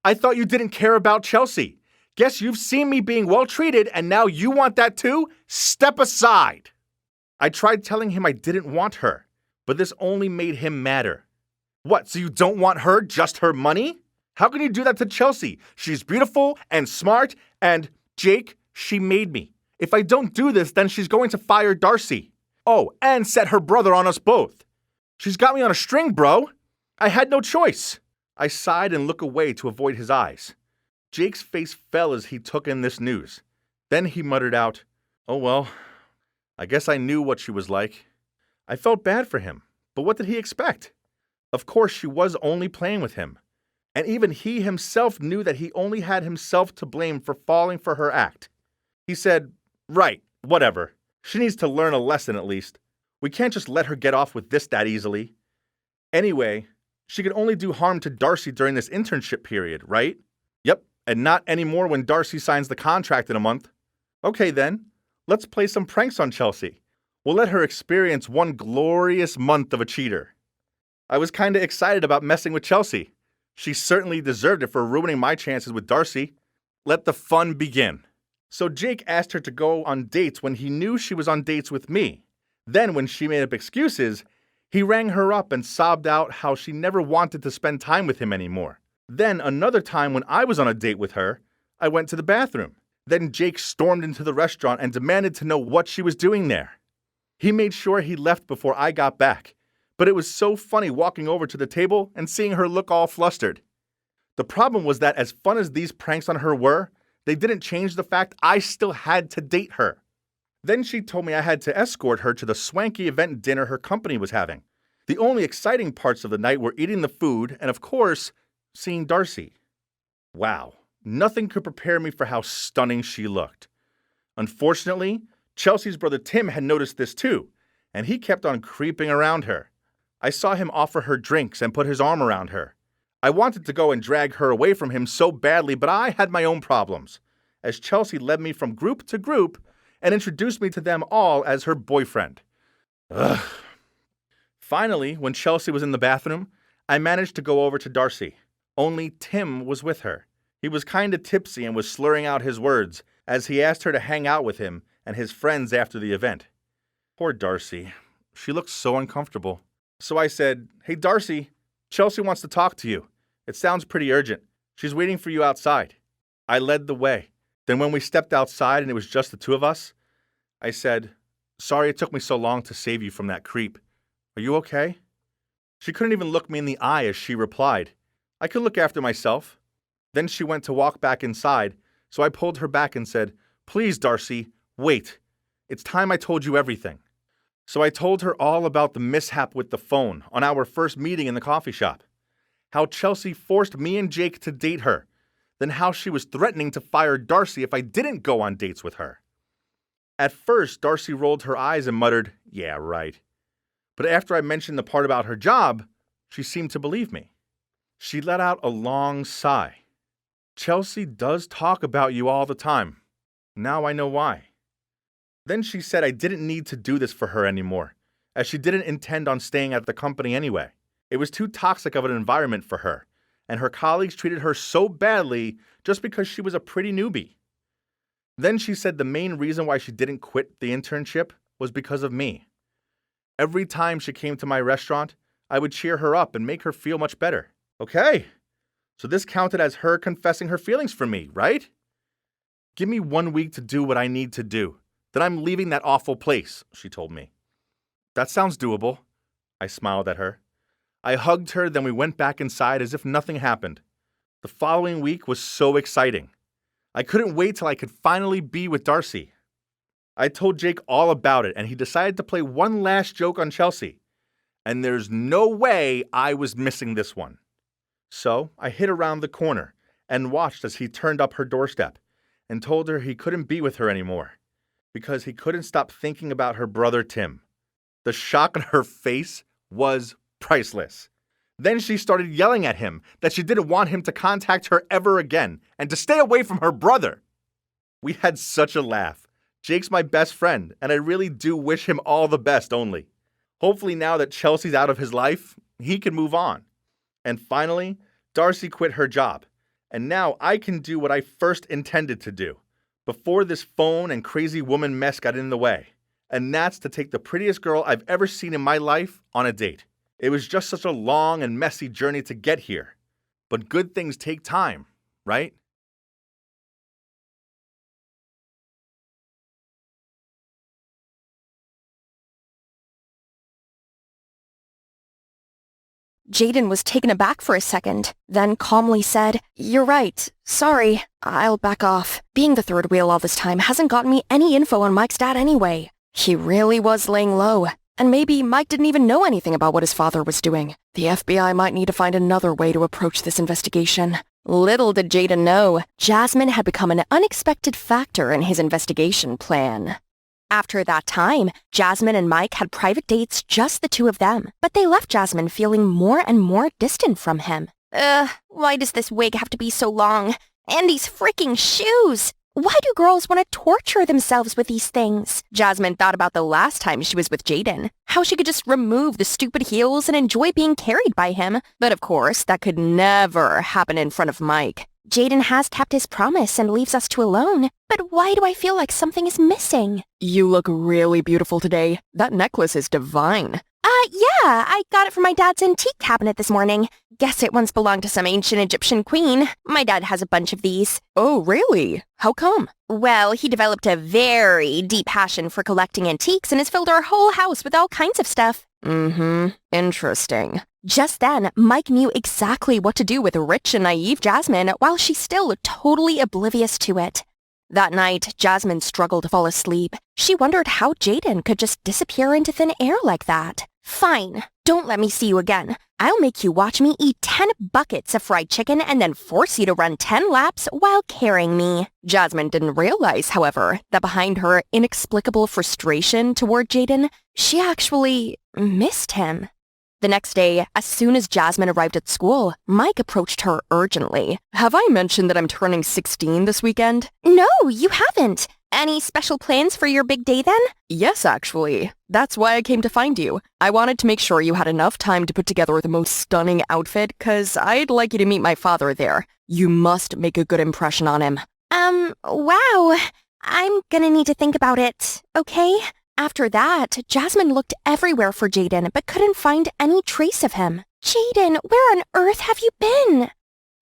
[SPEAKER 8] I thought you didn't care about Chelsea. Guess you've seen me being well treated and now you want that too? Step aside. I tried telling him I didn't want her, but this only made him madder. What, so you don't want her, just her money? How can you do that to Chelsea? She's beautiful and smart and, Jake, she made me. If I don't do this, then she's going to fire Darcy. Oh, and set her brother on us both. She's got me on a string, bro. I had no choice. I sighed and looked away to avoid his eyes. Jake's face fell as he took in this news. Then he muttered out, Oh well, I guess I knew what she was like. I felt bad for him, but what did he expect? Of course she was only playing with him. And even he himself knew that he only had himself to blame for falling for her act. He said, Right, whatever. She needs to learn a lesson at least. We can't just let her get off with this that easily. Anyway, she could only do harm to Darcy during this internship period, right? Yep, and not anymore when Darcy signs the contract in a month. Okay then, let's play some pranks on Chelsea. We'll let her experience one glorious month of a cheater. I was kinda excited about messing with Chelsea. She certainly deserved it for ruining my chances with Darcy. Let the fun begin. So Jake asked her to go on dates when he knew she was on dates with me. Then when she made up excuses, he rang her up and sobbed out how she never wanted to spend time with him anymore. Then another time when I was on a date with her, I went to the bathroom. Then Jake stormed into the restaurant and demanded to know what she was doing there. He made sure he left before I got back, but it was so funny walking over to the table and seeing her look all flustered. The problem was that as fun as these pranks on her were, they didn't change the fact I still had to date her. Then she told me I had to escort her to the swanky event dinner her company was having. The only exciting parts of the night were eating the food and, of course, seeing Darcy. Wow, nothing could prepare me for how stunning she looked. Unfortunately, Chelsea's brother Tim had noticed this too, and he kept on creeping around her. I saw him offer her drinks and put his arm around her. I wanted to go and drag her away from him so badly, but I had my own problems, as Chelsea led me from group to group and introduced me to them all as her boyfriend. Ugh. Finally, when Chelsea was in the bathroom, I managed to go over to Darcy. Only Tim was with her. He was kinda tipsy and was slurring out his words as he asked her to hang out with him and his friends after the event. Poor Darcy. She looked so uncomfortable. So I said, "Hey Darcy, Chelsea wants to talk to you. It sounds pretty urgent. She's waiting for you outside." I led the way. Then when we stepped outside and it was just the two of us, I said, "Sorry it took me so long to save you from that creep. Are you okay?" She couldn't even look me in the eye as she replied, "I could look after myself." Then she went to walk back inside, so I pulled her back and said, "Please, Darcy, wait. It's time I told you everything." So I told her all about the mishap with the phone on our first meeting in the coffee shop. How Chelsea forced me and Jake to date her. Then how she was threatening to fire Darcy if I didn't go on dates with her. At first, Darcy rolled her eyes and muttered, "Yeah, right." But after I mentioned the part about her job, she seemed to believe me. She let out a long sigh. "Chelsea does talk about you all the time. Now I know why." Then she said I didn't need to do this for her anymore, as she didn't intend on staying at the company anyway. It was too toxic of an environment for her, and her colleagues treated her so badly just because she was a pretty newbie. Then she said the main reason why she didn't quit the internship was because of me. Every time she came to my restaurant, I would cheer her up and make her feel much better. Okay, so this counted as her confessing her feelings for me, right? Give me 1 week to do what I need to do. Then I'm leaving that awful place, she told me. That sounds doable. I smiled at her. I hugged her, then we went back inside as if nothing happened. The following week was so exciting. I couldn't wait till I could finally be with Darcy. I told Jake all about it, and he decided to play one last joke on Chelsea. And there's no way I was missing this one. So I hid around the corner and watched as he turned up her doorstep and told her he couldn't be with her anymore because he couldn't stop thinking about her brother Tim. The shock on her face was priceless. Then she started yelling at him that she didn't want him to contact her ever again and to stay away from her brother. We had such a laugh. Jake's my best friend, and I really do wish him all the best only. Hopefully now that Chelsea's out of his life, he can move on. And finally, Darcy quit her job, and now I can do what I first intended to do, before this phone and crazy woman mess got in the way, and that's to take the prettiest girl I've ever seen in my life on a date. It was just such a long and messy journey to get here, but good things take time, right?
[SPEAKER 3] Jaden was taken aback for a second, then calmly said, "You're right. Sorry. I'll back off. Being the third wheel all this time hasn't gotten me any info on Mike's dad anyway. He really was laying low, and maybe Mike didn't even know anything about what his father was doing. The FBI might need to find another way to approach this investigation." Little did Jaden know, Jasmine had become an unexpected factor in his investigation plan. After that time, Jasmine and Mike had private dates, just the two of them, but they left Jasmine feeling more and more distant from him. Why does this wig have to be so long? And these freaking shoes! Why do girls want to torture themselves with these things? Jasmine thought about the last time she was with Jaden, how she could just remove the stupid heels and enjoy being carried by him. But of course, that could never happen in front of Mike. Jaden has kept his promise and leaves us two alone. But why do I feel like something is missing?
[SPEAKER 9] You look really beautiful today. That necklace is divine.
[SPEAKER 3] Yeah, I got it from my dad's antique cabinet this morning. Guess it once belonged to some ancient Egyptian queen. My dad has a bunch of these.
[SPEAKER 9] Oh, really? How come?
[SPEAKER 3] Well, he developed a very deep passion for collecting antiques and has filled our whole house with all kinds of stuff.
[SPEAKER 9] Interesting.
[SPEAKER 3] Just then, Mike knew exactly what to do with rich and naive Jasmine while she's still totally oblivious to it. That night, Jasmine struggled to fall asleep. She wondered how Jaden could just disappear into thin air like that. Fine, don't let me see you again. I'll make you watch me eat 10 buckets of fried chicken and then force you to run 10 laps while carrying me.
[SPEAKER 9] Jasmine didn't realize, however, that behind her inexplicable frustration toward Jaden,
[SPEAKER 3] she actually missed him. The next day, as soon as Jasmine arrived at school, Mike approached her urgently.
[SPEAKER 9] Have I mentioned that I'm turning 16 this weekend?
[SPEAKER 3] No, you haven't. Any special plans for your big day then?
[SPEAKER 9] Yes, actually. That's why I came to find you. I wanted to make sure you had enough time to put together the most stunning outfit, 'cause I'd like you to meet my father there. You must make a good impression on him.
[SPEAKER 3] Wow. I'm gonna need to think about it, okay? After that, Jasmine looked everywhere for Jaden but couldn't find any trace of him. Jaden, where on earth have you been?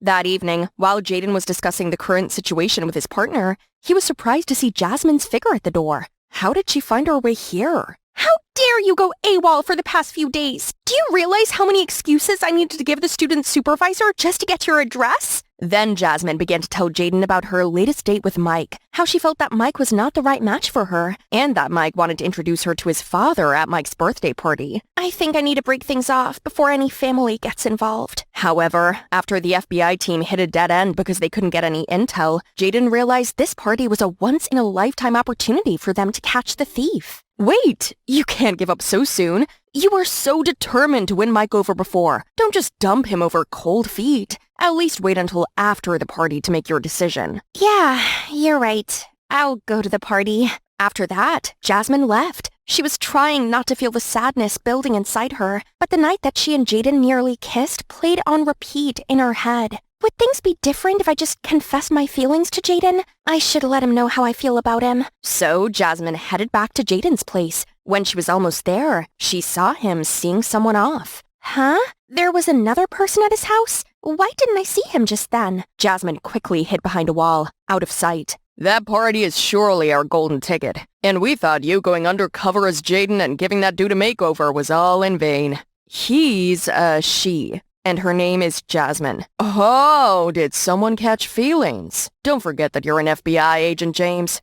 [SPEAKER 9] That evening, while Jaden was discussing the current situation with his partner, he was surprised to see Jasmine's figure at the door. How did she find her way here?
[SPEAKER 3] How dare you go AWOL for the past few days? Do you realize how many excuses I needed to give the student supervisor just to get your address?
[SPEAKER 9] Then Jasmine began to tell Jaden about her latest date with Mike, how she felt that Mike was not the right match for her, and that Mike wanted to introduce her to his father at Mike's birthday party.
[SPEAKER 3] I think I need to break things off before any family gets involved.
[SPEAKER 9] However, after the FBI team hit a dead end because they couldn't get any intel, Jaden realized this party was a once-in-a-lifetime opportunity for them to catch the thief. Wait, you can't give up so soon. You were so determined to win Mike over before. Don't just dump him over cold feet. At least wait until after the party to make your decision.
[SPEAKER 3] Yeah, you're right. I'll go to the party.
[SPEAKER 9] After that, Jasmine left. She was trying not to feel the sadness building inside her,
[SPEAKER 3] but the night that she and Jaden nearly kissed played on repeat in her head. Would things be different if I just confessed my feelings to Jaden? I should let him know how I feel about him.
[SPEAKER 9] So Jasmine headed back to Jaden's place. When she was almost there, she saw him seeing someone off.
[SPEAKER 3] Huh? There was another person at his house? Why didn't I see him just then?
[SPEAKER 9] Jasmine quickly hid behind a wall, out of sight. That party is surely our golden ticket. And we thought you going undercover as Jaden and giving that dude a makeover was all in vain. He's a she. And her name is Jasmine. Oh, did someone catch feelings? Don't forget that you're an FBI agent, James.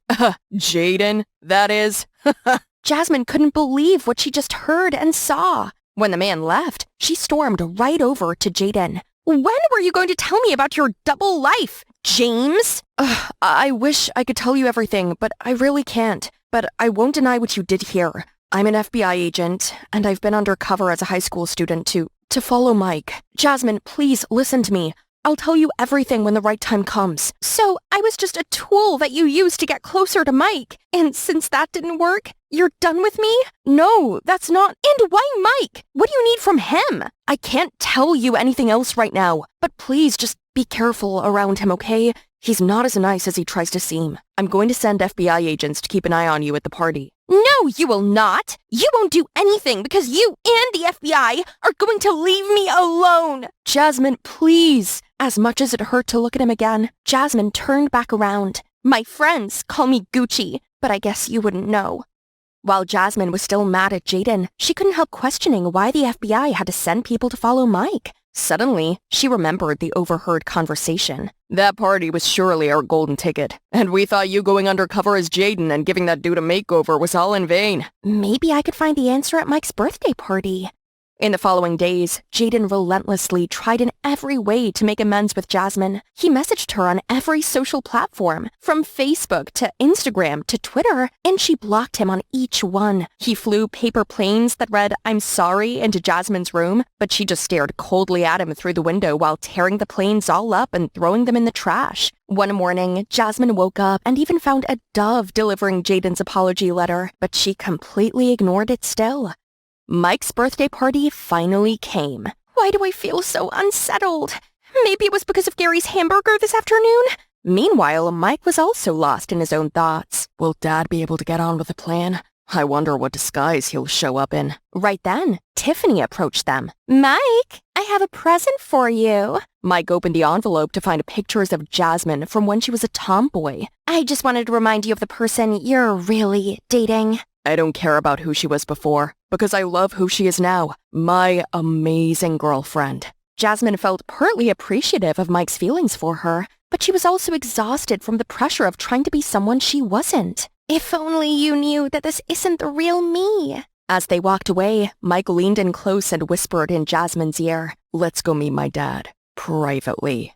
[SPEAKER 9] Jaden, that is.
[SPEAKER 3] Jasmine couldn't believe what she just heard and saw.
[SPEAKER 9] When the man left, she stormed right over to Jaden.
[SPEAKER 3] When were you going to tell me about your double life, James?
[SPEAKER 9] I wish I could tell you everything, but I really can't. But I won't deny what you did here. I'm an FBI agent, and I've been undercover as a high school student to follow Mike. Jasmine, please listen to me. I'll tell you everything when the right time comes.
[SPEAKER 3] So I was just a tool that you used to get closer to Mike. And since that didn't work, you're done with me?
[SPEAKER 9] No, that's not.
[SPEAKER 3] And why Mike? What do you need from him?
[SPEAKER 9] I can't tell you anything else right now. But please just be careful around him, okay? He's not as nice as he tries to seem. I'm going to send FBI agents to keep an eye on you at the party.
[SPEAKER 3] No, you will not. You won't do anything because you and the FBI are going to leave me alone.
[SPEAKER 9] Jasmine, please. As much as it hurt to look at him again, Jasmine turned back around.
[SPEAKER 3] My friends call me Gucci, but I guess you wouldn't know.
[SPEAKER 9] While Jasmine was still mad at Jaden, she couldn't help questioning why the FBI had to send people to follow Mike. Suddenly, she remembered the overheard conversation. That party was surely our golden ticket, and we thought you going undercover as Jaden and giving that dude a makeover was all in vain.
[SPEAKER 3] Maybe I could find the answer at Mike's birthday party. In the following days, Jaden relentlessly tried in every way to make amends with Jasmine. He messaged her on every social platform, from Facebook to Instagram to Twitter, and she blocked him on each one. He flew paper planes that read, "I'm sorry," into Jasmine's room, but she just stared coldly at him through the window while tearing the planes all up and throwing them in the trash. One morning, Jasmine woke up and even found a dove delivering Jaden's apology letter, but she completely ignored it still. Mike's birthday party finally came. Why do I feel so unsettled? Maybe it was because of Gary's hamburger this afternoon? Meanwhile, Mike was also lost in his own thoughts.
[SPEAKER 9] Will Dad be able to get on with the plan? I wonder what disguise he'll show up in.
[SPEAKER 3] Right then, Tiffany approached them. "Mike, I have a present for you." Mike opened the envelope to find pictures of Jasmine from when she was a tomboy. "I just wanted to remind you of the person you're really dating."
[SPEAKER 9] I don't care about who she was before, because I love who she is now. My amazing girlfriend.
[SPEAKER 3] Jasmine felt partly appreciative of Mike's feelings for her, but she was also exhausted from the pressure of trying to be someone she wasn't. "If only you knew that this isn't the real me." As they walked away, Mike leaned in close and whispered in Jasmine's ear,
[SPEAKER 9] "Let's go meet my dad. Privately."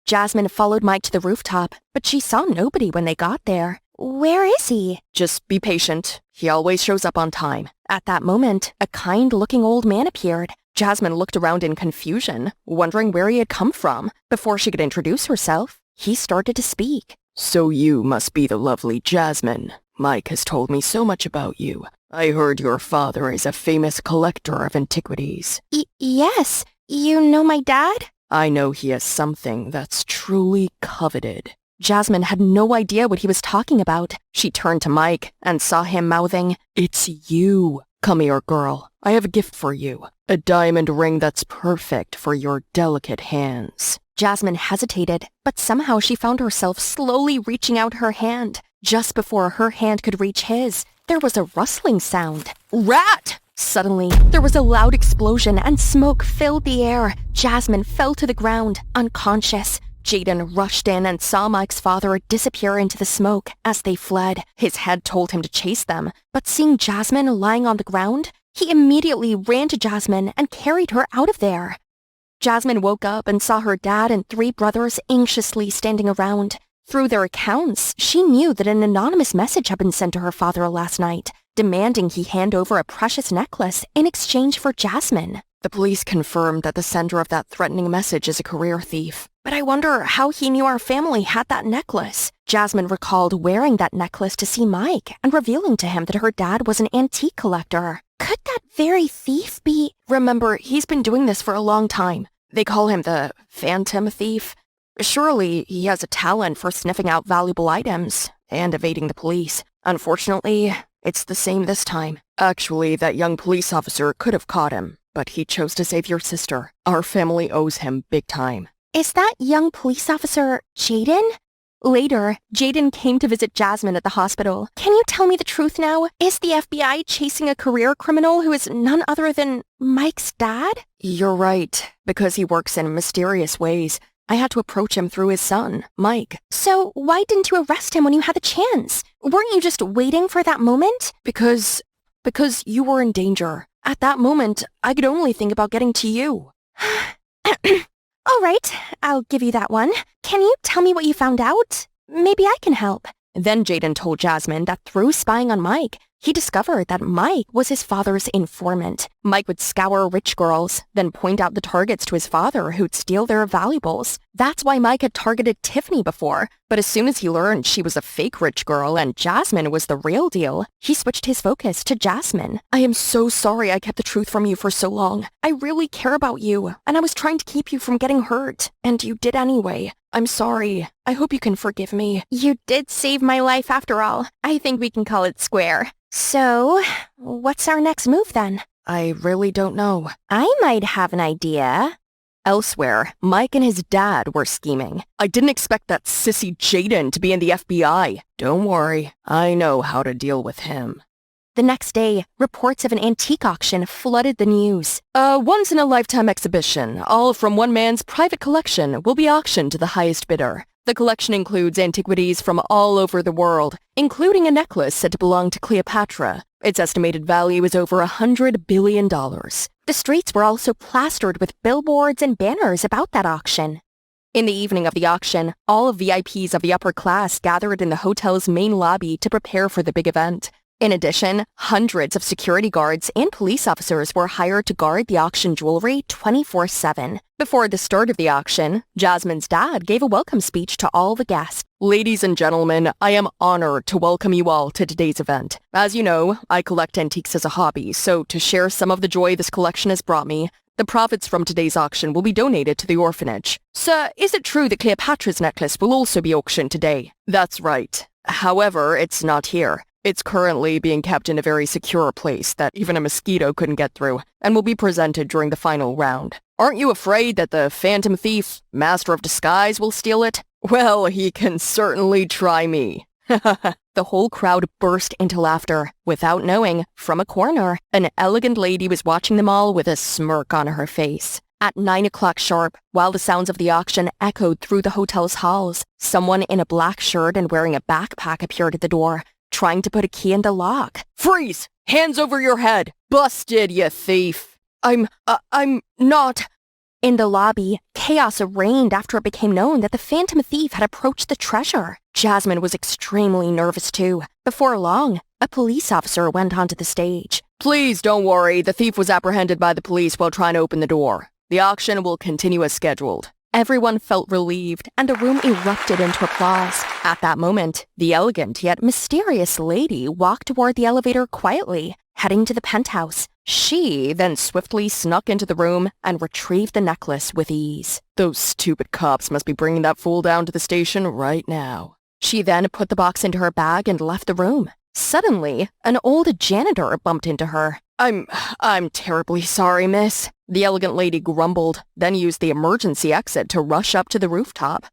[SPEAKER 3] Jasmine followed Mike to the rooftop, but she saw nobody when they got there. "Where is he?"
[SPEAKER 9] Just be patient. He always shows up on time.
[SPEAKER 3] At that moment, a kind-looking old man appeared. Jasmine looked around in confusion, wondering where he had come from. Before she could introduce herself, he started to speak.
[SPEAKER 9] "So you must be the lovely Jasmine. Mike has told me so much about you. I heard your father is a famous collector of antiquities."
[SPEAKER 3] Yes. You know my dad?"
[SPEAKER 9] "I know he has something that's truly coveted."
[SPEAKER 3] Jasmine had no idea what he was talking about. She turned to Mike and saw him mouthing,
[SPEAKER 9] "It's you. Come here, girl. I have a gift for you. A diamond ring that's perfect for your delicate hands."
[SPEAKER 3] Jasmine hesitated, but somehow she found herself slowly reaching out her hand. Just before her hand could reach his, there was a rustling sound. "Rat!" Suddenly, there was a loud explosion and smoke filled the air. Jasmine fell to the ground, unconscious. Jaden rushed in and saw Mike's father disappear into the smoke as they fled. His head told him to chase them, but seeing Jasmine lying on the ground, he immediately ran to Jasmine and carried her out of there. Jasmine woke up and saw her dad and 3 brothers anxiously standing around. Through their accounts, she knew that an anonymous message had been sent to her father last night, demanding he hand over a precious necklace in exchange for Jasmine.
[SPEAKER 9] The police confirmed that the sender of that threatening message is a career thief.
[SPEAKER 3] But I wonder how he knew our family had that necklace. Jasmine recalled wearing that necklace to see Mike and revealing to him that her dad was an antique collector. Could that very thief be...
[SPEAKER 9] Remember, he's been doing this for a long time. They call him the Phantom Thief. Surely he has a talent for sniffing out valuable items and evading the police. Unfortunately, it's the same this time. Actually, that young police officer could have caught him, but he chose to save your sister. Our family owes him big time.
[SPEAKER 3] Is that young police officer Jaden? Later, Jaden came to visit Jasmine at the hospital. "Can you tell me the truth now? Is the FBI chasing a career criminal who is none other than Mike's dad?"
[SPEAKER 9] You're right, because he works in mysterious ways. I had to approach him through his son, Mike.
[SPEAKER 3] "So why didn't you arrest him when you had the chance? Weren't you just waiting for that moment?"
[SPEAKER 9] Because you were in danger. At that moment, I could only think about getting to you."
[SPEAKER 3] "All right, I'll give you that one. Can you tell me what you found out? Maybe I can help." Then Jaden told Jasmine that through spying on Mike, he discovered that Mike was his father's informant. Mike would scour rich girls, then point out the targets to his father who'd steal their valuables. That's why Mike had targeted Tiffany before, but as soon as he learned she was a fake rich girl and Jasmine was the real deal, he switched his focus to Jasmine.
[SPEAKER 9] "I am so sorry I kept the truth from you for so long. I really care about you, and I was trying to keep you from getting hurt, and you did anyway. I'm sorry. I hope you can forgive me."
[SPEAKER 3] "You did save my life after all. I think we can call it square. So, what's our next move then?"
[SPEAKER 9] I really don't know.
[SPEAKER 3] "I might have an idea."
[SPEAKER 9] Elsewhere, Mike and his dad were scheming. I didn't expect that sissy Jaden to be in the FBI. Don't worry, I know how to deal with him.
[SPEAKER 3] The next day, reports of an antique auction flooded the news.
[SPEAKER 9] A once-in-a-lifetime exhibition, all from one man's private collection, will be auctioned to the highest bidder. The collection includes antiquities from all over the world, including a necklace said to belong to Cleopatra. Its estimated value is over $100 billion.
[SPEAKER 3] The streets were also plastered with billboards and banners about that auction. In the evening of the auction, all VIPs of the upper class gathered in the hotel's main lobby to prepare for the big event. In addition, hundreds of security guards and police officers were hired to guard the auction jewelry 24/7. Before the start of the auction, Jasmine's dad gave a welcome speech to all the guests.
[SPEAKER 9] Ladies and gentlemen, I am honored to welcome you all to today's event. As you know, I collect antiques as a hobby, so to share some of the joy this collection has brought me, the profits from today's auction will be donated to the orphanage. Sir, is it true that Cleopatra's necklace will also be auctioned today? That's right. However, it's not here. It's currently being kept in a very secure place that even a mosquito couldn't get through, and will be presented during the final round. Aren't you afraid that the phantom thief, master of disguise, will steal it? Well, he can certainly try me.
[SPEAKER 3] The whole crowd burst into laughter. Without knowing, from a corner, an elegant lady was watching them all with a smirk on her face. At 9 o'clock sharp, while the sounds of the auction echoed through the hotel's halls, someone in a black shirt and wearing a backpack appeared at the door, trying to put a key in the lock.
[SPEAKER 9] Freeze! Hands over your head! Busted, you thief! I'm not...
[SPEAKER 3] In the lobby, chaos reigned after it became known that the phantom thief had approached the treasure. Jasmine was extremely nervous too. Before long, a police officer went onto the stage.
[SPEAKER 9] Please don't worry, the thief was apprehended by the police while trying to open the door. The auction will continue as scheduled.
[SPEAKER 3] Everyone felt relieved, and the room erupted into applause. At that moment, the elegant yet mysterious lady walked toward the elevator quietly, heading to the penthouse. She then swiftly snuck into the room and retrieved the necklace with ease.
[SPEAKER 9] Those stupid cops must be bringing that fool down to the station right now.
[SPEAKER 3] She then put the box into her bag and left the room. Suddenly, an old janitor bumped into her.
[SPEAKER 9] I'm terribly sorry, miss.
[SPEAKER 3] The elegant lady grumbled, then used the emergency exit to rush up to the rooftop.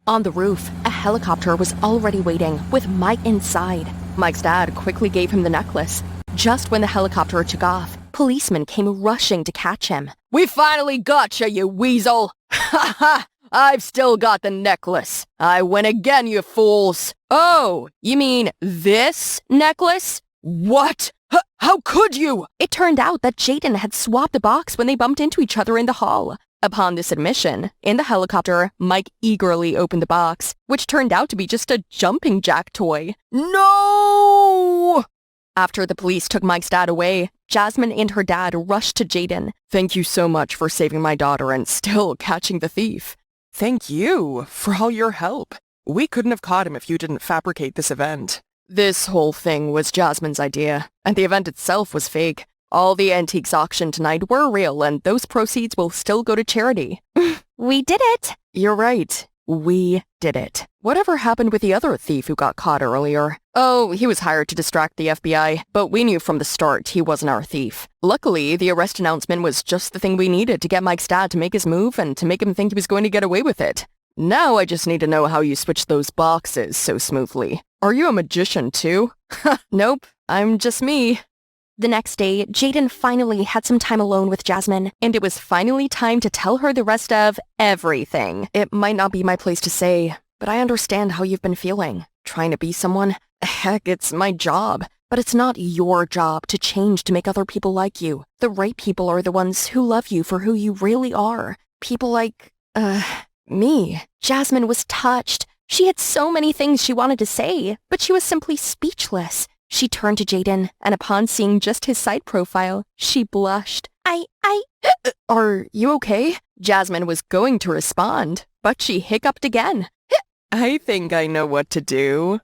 [SPEAKER 3] On the roof, a helicopter was already waiting, with Mike inside. Mike's dad quickly gave him the necklace. Just when the helicopter took off, policemen came rushing to catch him.
[SPEAKER 9] We finally got you weasel! Ha ha! I've still got the necklace. I win again, you fools.
[SPEAKER 3] Oh, you mean this necklace?
[SPEAKER 9] What? How could you?
[SPEAKER 3] It turned out that Jaden had swapped the box when they bumped into each other in the hall. Upon this admission, in the helicopter, Mike eagerly opened the box, which turned out to be just a jumping jack toy.
[SPEAKER 9] No!
[SPEAKER 3] After the police took Mike's dad away, Jasmine and her dad rushed to Jaden.
[SPEAKER 9] Thank you so much for saving my daughter and still catching the thief.
[SPEAKER 10] Thank you for all your help. We couldn't have caught him if you didn't fabricate this event.
[SPEAKER 9] This whole thing was Jasmine's idea, and the event itself was fake. All the antiques auctioned tonight were real, and those proceeds will still go to charity.
[SPEAKER 3] We did it!
[SPEAKER 9] You're right. We did it. Whatever happened with the other thief who got caught earlier? Oh, he was hired to distract the FBI, but we knew from the start he wasn't our thief. Luckily, the arrest announcement was just the thing we needed to get Mike's dad to make his move and to make him think he was going to get away with it. Now I just need to know how you switched those boxes so smoothly. Are you a magician too? Nope, I'm just me.
[SPEAKER 3] The next day, Jaden finally had some time alone with Jasmine, and it was finally time to tell her the rest of everything.
[SPEAKER 9] It might not be my place to say, but I understand how you've been feeling. Trying to be someone? Heck, it's my job. But it's not your job to change to make other people like you. The right people are the ones who love you for who you really are. People like, me.
[SPEAKER 3] Jasmine was touched. She had so many things she wanted to say, but she was simply speechless. She turned to Jaden, and upon seeing just his side profile, she blushed.
[SPEAKER 9] Are you okay? Jasmine was going to respond, but she hiccuped again.
[SPEAKER 10] I think I know what to do.